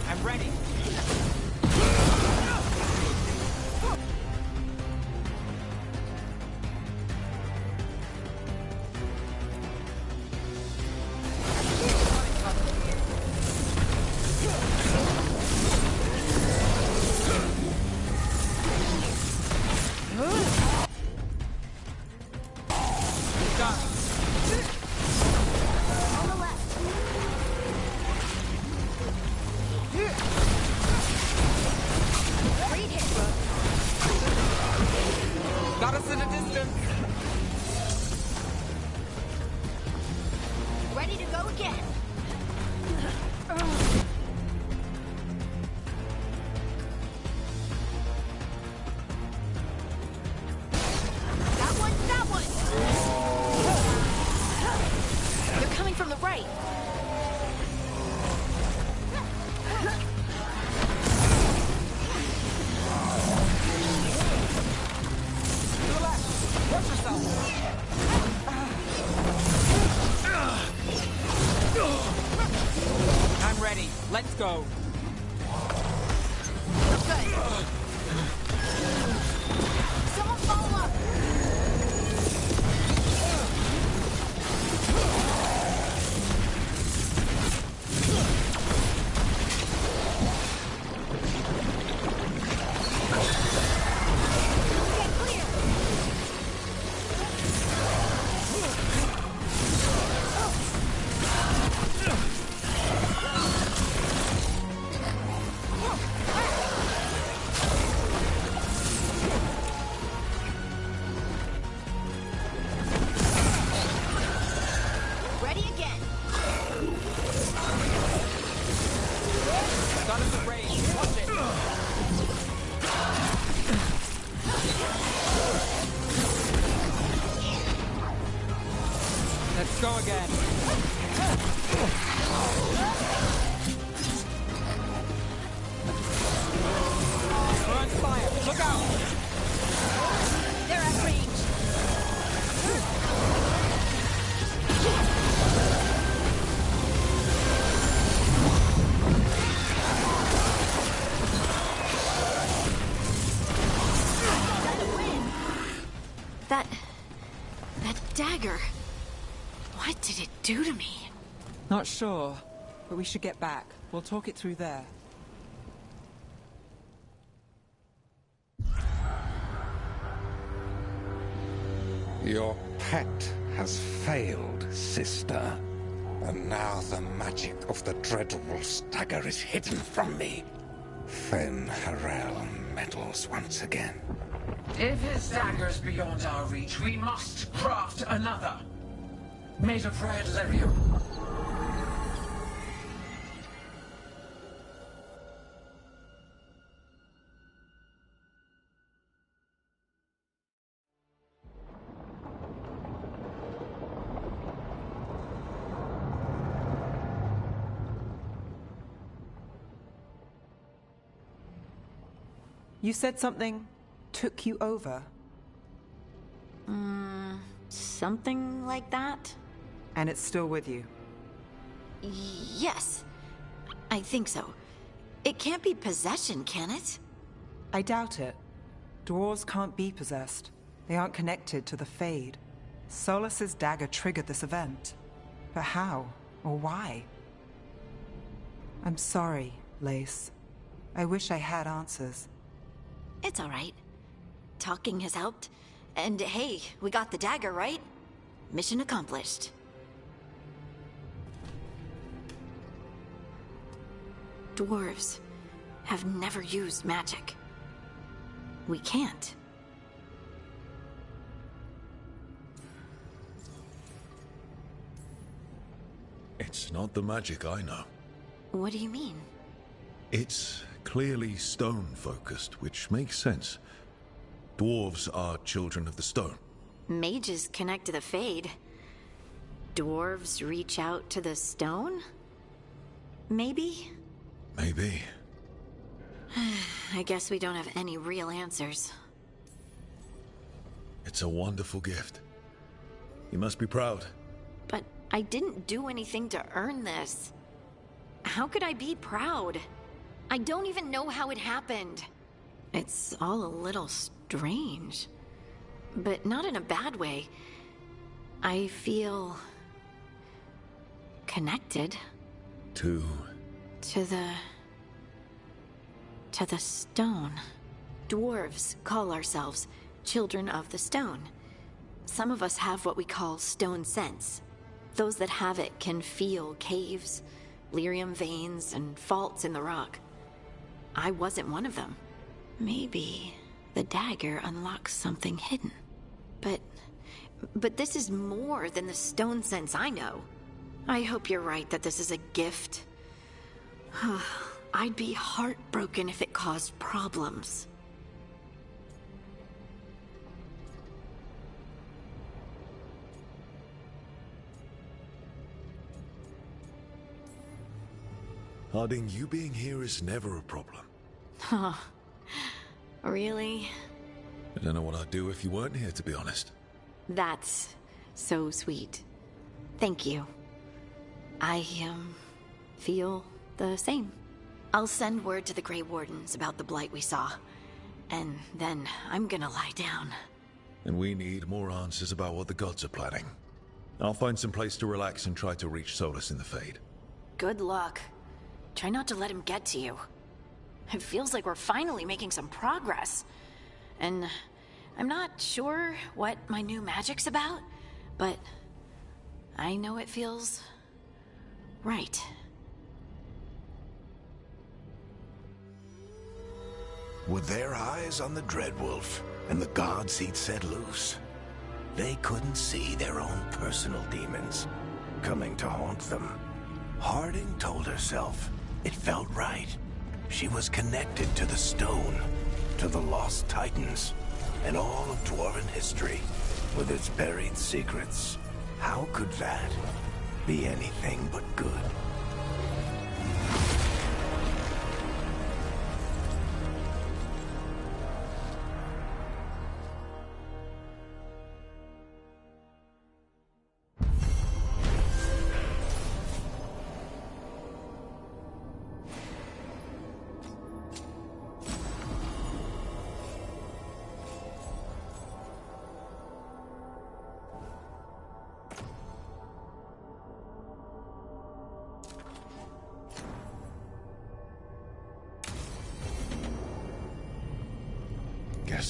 I'm ready. Got us in a distance. Ready to go again. That one. They're coming from the right. Watch yourself. I'm ready. Let's go. Good. Someone follow up. Get clear. Ready again. Got us a range. Watch it. Let's go again. We're on fire. Look out. They're at range. What did it do to me? Not sure, but we should get back. We'll talk it through there. Your pet has failed, sister. And now the magic of the Dreadwolf's dagger is hidden from me. Fen Harel meddles once again. If his dagger's beyond our reach, we must craft another. Made of red lyrium. You said something took you over. Something like that? And it's still with you? Yes. I think so. It can't be possession, can it? I doubt it. Dwarves can't be possessed. They aren't connected to the Fade. Solus's dagger triggered this event. But how? Or why? I'm sorry, Lace. I wish I had answers. It's all right. Talking has helped. And hey, we got the dagger, right? Mission accomplished. Dwarves have never used magic. We can't. It's not the magic I know. What do you mean? It's clearly stone-focused, which makes sense. Dwarves are children of the stone. Mages connect to the Fade. Dwarves reach out to the stone? Maybe? Maybe. I guess we don't have any real answers. It's a wonderful gift. You must be proud. But I didn't do anything to earn this. How could I be proud? I don't even know how it happened. It's all a little strange. But not in a bad way. I feel... connected. To the stone. Dwarves call ourselves children of the stone. Some of us have what we call stone sense. Those that have it can feel caves, lyrium veins, and faults in the rock. I wasn't one of them. Maybe the dagger unlocks something hidden. But this is more than the stone sense I know. I hope you're right that this is a gift. I'd be heartbroken if it caused problems. Harding, you being here is never a problem. Huh. Really? I don't know what I'd do if you weren't here, to be honest. That's so sweet. Thank you. I, feel the same. I'll send word to the Grey Wardens about the blight we saw. And then I'm gonna lie down. And we need more answers about what the gods are planning. I'll find some place to relax and try to reach Solus in the Fade. Good luck. Try not to let him get to you. It feels like we're finally making some progress. And I'm not sure what my new magic's about, but I know it feels right. With their eyes on the Dreadwolf and the gods he'd set loose, they couldn't see their own personal demons coming to haunt them. Harding told herself it felt right. She was connected to the stone, to the lost titans, and all of Dwarven history with its buried secrets. How could that be anything but good?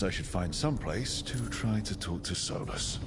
guess I should find some place to try to talk to Solus.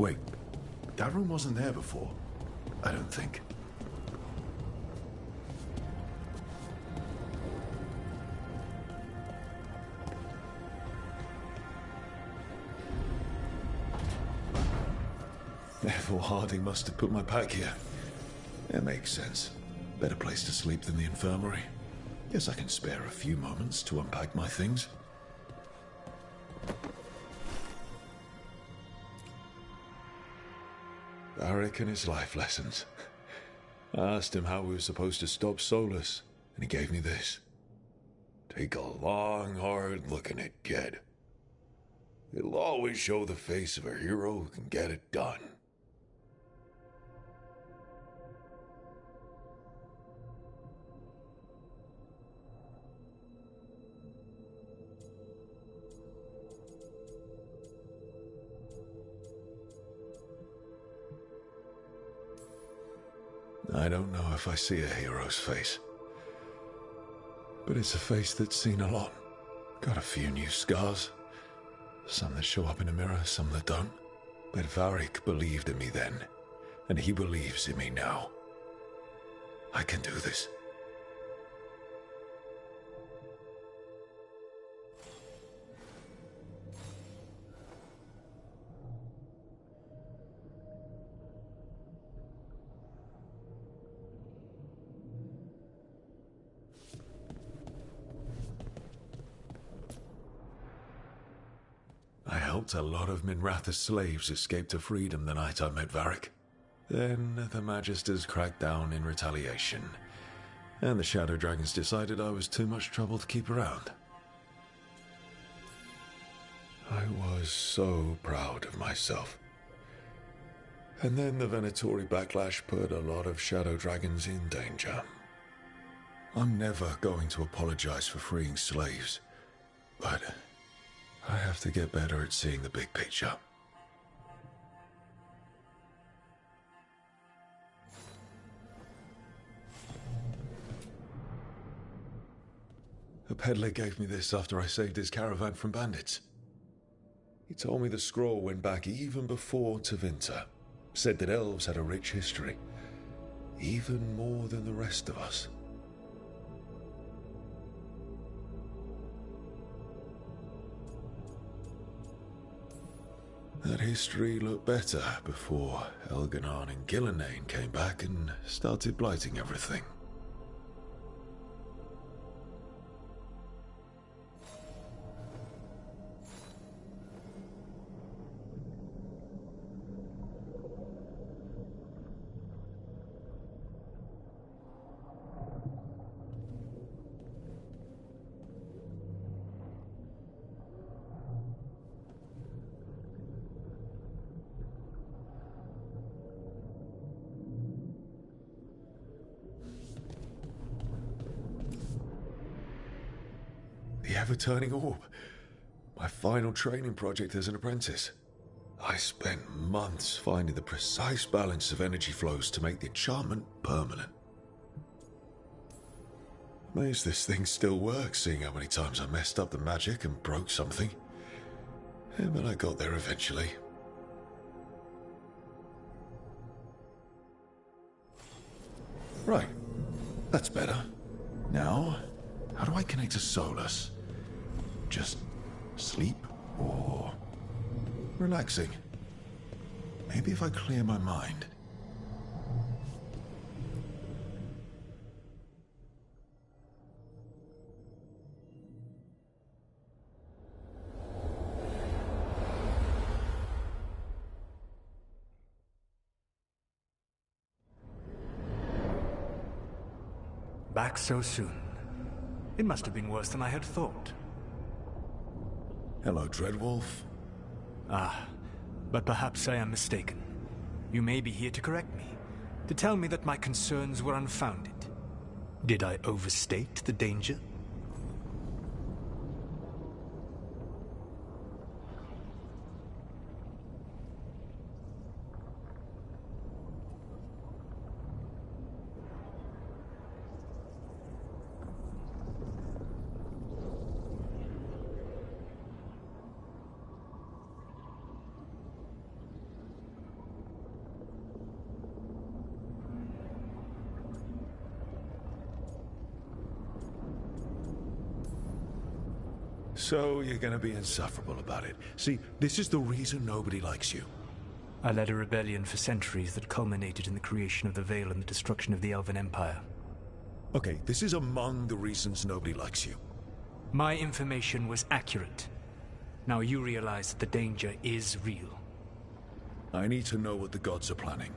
Wait, that room wasn't there before. I don't think. Therefore, Harding must have put my pack here. It makes sense. Better place to sleep than the infirmary. Guess I can spare a few moments to unpack my things. Varric and his life lessons. I asked him how we were supposed to stop Solus, and he gave me this. Take a long, hard look at it, kid. It'll always show the face of a hero who can get it done. I don't know if I see a hero's face, but it's a face that's seen a lot. Got a few new scars. Some that show up in a mirror, some that don't. But Varric believed in me then, and he believes in me now. I can do this. helped a lot of Minratha's slaves escape to freedom the night I met Varric. Then the Magisters cracked down in retaliation, and the Shadow Dragons decided I was too much trouble to keep around. I was so proud of myself. And then the Venatori backlash put a lot of Shadow Dragons in danger. I'm never going to apologize for freeing slaves, but I have to get better at seeing the big picture. A peddler gave me this after I saved his caravan from bandits. He told me the scroll went back even before Tevinter. Said that elves had a rich history, even more than the rest of us. That history looked better before Elginar and Gillenane came back and started blighting everything. The ever-turning orb. My final training project as an apprentice. I spent months finding the precise balance of energy flows to make the enchantment permanent. Amazed this thing still works, seeing how many times I messed up the magic and broke something. Yeah, but I got there eventually. Right. That's better. Now, how do I connect to Solus? Just sleep or relaxing? Maybe if I clear my mind. Back so soon. It must have been worse than I had thought. Hello, Dreadwolf. Ah, but perhaps I am mistaken. You may be here to correct me, to tell me that my concerns were unfounded. Did I overstate the danger? So you're gonna be insufferable about it. See, this is the reason nobody likes you. I led a rebellion for centuries that culminated in the creation of the Veil and the destruction of the Elven Empire. Okay, this is among the reasons nobody likes you. My information was accurate. Now you realize that the danger is real. I need to know what the gods are planning.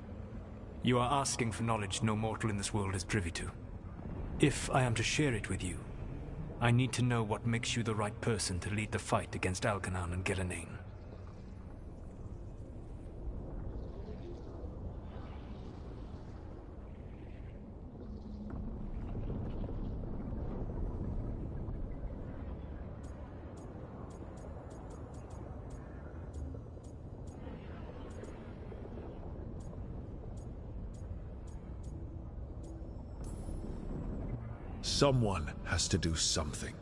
You are asking for knowledge no mortal in this world is privy to. If I am to share it with you, I need to know what makes you the right person to lead the fight against Algernon and Gillenane. Someone has to do something.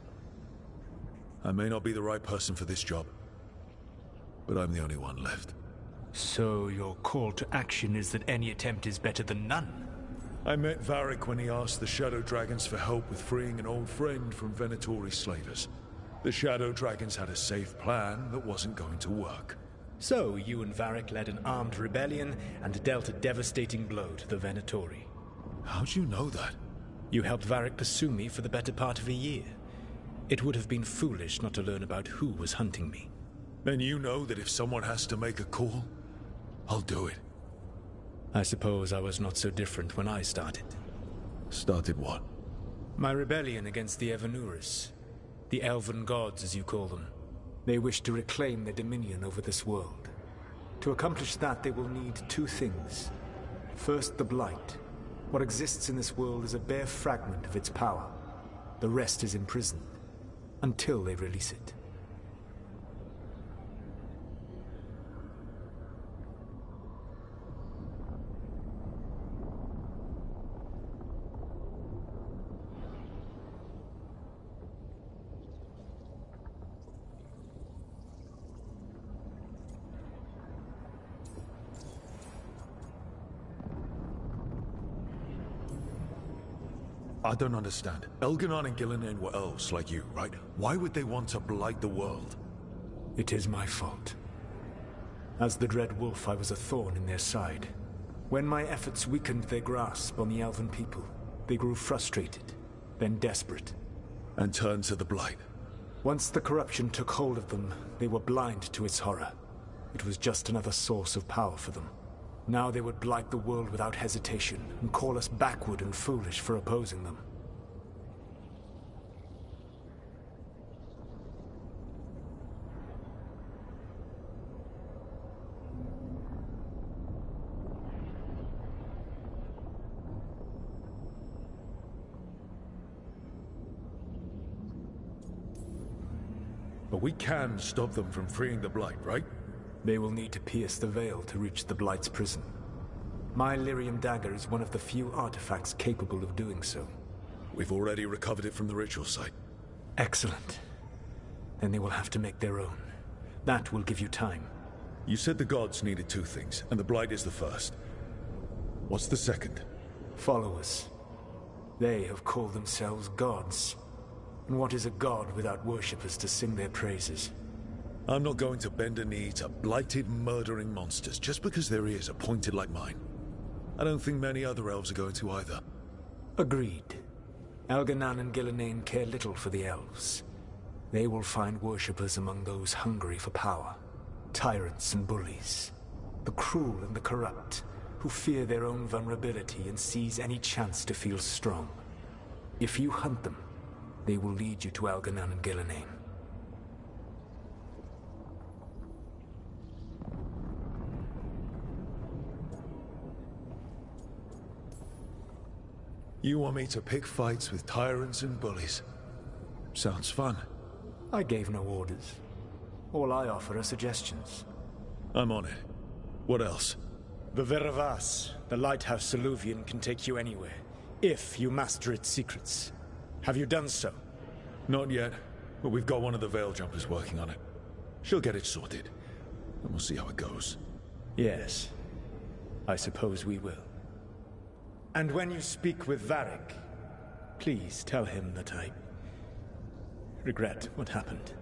I may not be the right person for this job, but I'm the only one left. So your call to action is that any attempt is better than none? I met Varric when he asked the Shadow Dragons for help with freeing an old friend from Venatori slavers. The Shadow Dragons had a safe plan that wasn't going to work. So you and Varric led an armed rebellion and dealt a devastating blow to the Venatori. How'd you know that? You helped Varric pursue me for the better part of a year. It would have been foolish not to learn about who was hunting me. Then you know that if someone has to make a call, I'll do it. I suppose I was not so different when I started. Started what? My rebellion against the Evanuris. The elven gods, as you call them. They wish to reclaim their dominion over this world. To accomplish that, they will need two things. First, the Blight. What exists in this world is a bare fragment of its power. The rest is imprisoned, until they release it. I don't understand. Elginar and Gillinan were elves like you, right? Why would they want to blight the world? It is my fault. As the Dread Wolf, I was a thorn in their side. When my efforts weakened their grasp on the elven people, they grew frustrated, then desperate. And turned to the Blight. Once the corruption took hold of them, they were blind to its horror. It was just another source of power for them. Now they would blight the world without hesitation, and call us backward and foolish for opposing them. But we can stop them from freeing the Blight, right? They will need to pierce the veil to reach the Blight's prison. My Lyrium dagger is one of the few artifacts capable of doing so. We've already recovered it from the ritual site. Excellent. Then they will have to make their own. That will give you time. You said the gods needed two things, and the Blight is the first. What's the second? Followers. They have called themselves gods. And what is a god without worshippers to sing their praises? I'm not going to bend a knee to blighted, murdering monsters just because their ears are pointed like mine. I don't think many other elves are going to either. Agreed. Elganan and Gillinan care little for the elves. They will find worshippers among those hungry for power. Tyrants and bullies. The cruel and the corrupt, who fear their own vulnerability and seize any chance to feel strong. If you hunt them, they will lead you to Elganan and Gillinan. You want me to pick fights with tyrants and bullies? Sounds fun. I gave no orders. All I offer are suggestions. I'm on it. What else? The Veravas, the lighthouse Soluvian, can take you anywhere, if you master its secrets. Have you done so? Not yet, but we've got one of the Veil Jumpers working on it. She'll get it sorted, and we'll see how it goes. Yes, I suppose we will. And when you speak with Varric, please tell him that I regret what happened.